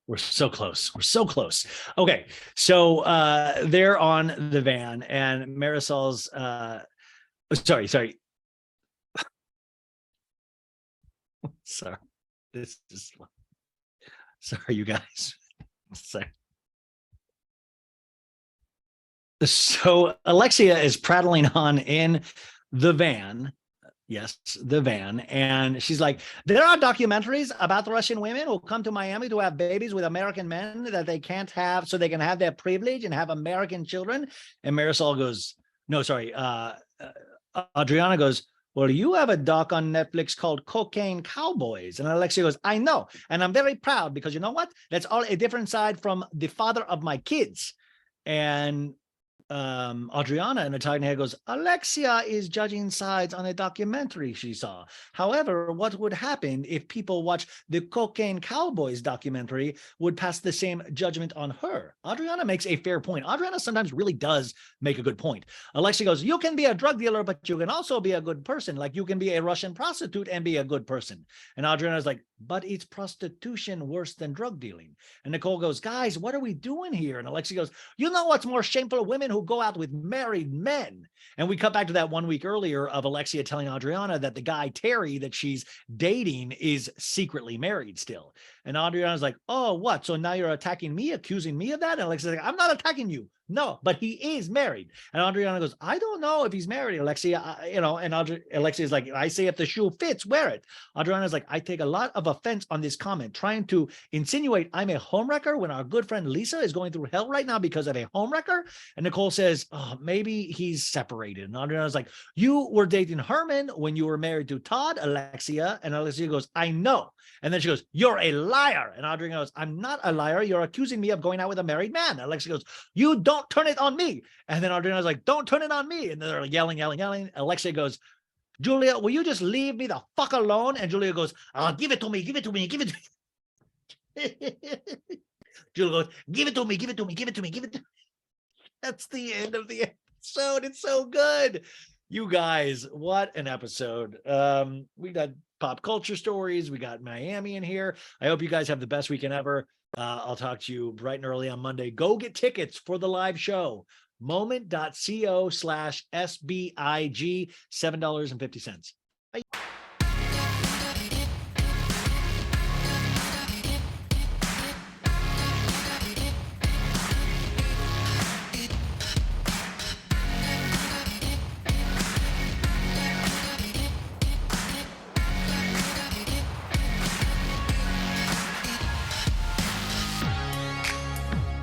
We're so close. We're so close. Okay. So they're on the van and Marisol's sorry. Sorry. This is sorry, you guys. Sorry. So Alexia is prattling on in the van. Yes, the van. And she's like, there are documentaries about the Russian women who come to Miami to have babies with American men that they can't have, so they can have their privilege and have American children. And Marisol goes, no, sorry. Adriana goes, well, you have a doc on Netflix called Cocaine Cowboys. And Alexia goes, I know. And I'm very proud because you know what? That's all a different side from the father of my kids. And Adriana in Italian hair goes, Alexia is judging sides on a documentary she saw. However, what would happen if people watch the Cocaine Cowboys documentary would pass the same judgment on her? Adriana makes a fair point. Adriana sometimes really does make a good point. Alexia goes, you can be a drug dealer, but you can also be a good person. Like you can be a Russian prostitute and be a good person. And Adriana's like, but it's prostitution worse than drug dealing. And Nicole goes, guys, what are we doing here? And Alexia goes, you know what's more shameful? Women who go out with married men. And we cut back to that 1 week earlier of Alexia telling Adriana that the guy, Terry, that she's dating is secretly married still. And Adriana's like, oh, what? So now you're attacking me, accusing me of that? And Alexia's like, I'm not attacking you. No, but he is married. And Adriana goes, I don't know if he's married, Alexia, and Alexia is like, I say if the shoe fits, wear it. Adriana's like, I take a lot of offense on this comment, trying to insinuate I'm a homewrecker when our good friend Lisa is going through hell right now because of a homewrecker. And Nicole says, oh, maybe he's separated. And Adriana's like, you were dating Herman when you were married to Todd, Alexia. And Alexia goes, I know. And then she goes, you're a liar. And Adriana goes, I'm not a liar. You're accusing me of going out with a married man. And Alexia goes, you don't turn it on me. And then Adriana's like, don't turn it on me. And they're like yelling. Alexia goes, Julia, will you just leave me the fuck alone? And Julia goes, oh, give it to me. Julia goes, give it to me. That's the end of the episode. It's so good. You guys, what an episode. We got pop culture stories. We got Miami in here. I hope you guys have the best weekend ever. I'll talk to you bright and early on Monday. Go get tickets for the live show. Moment.co/SBIG, $7.50. Bye.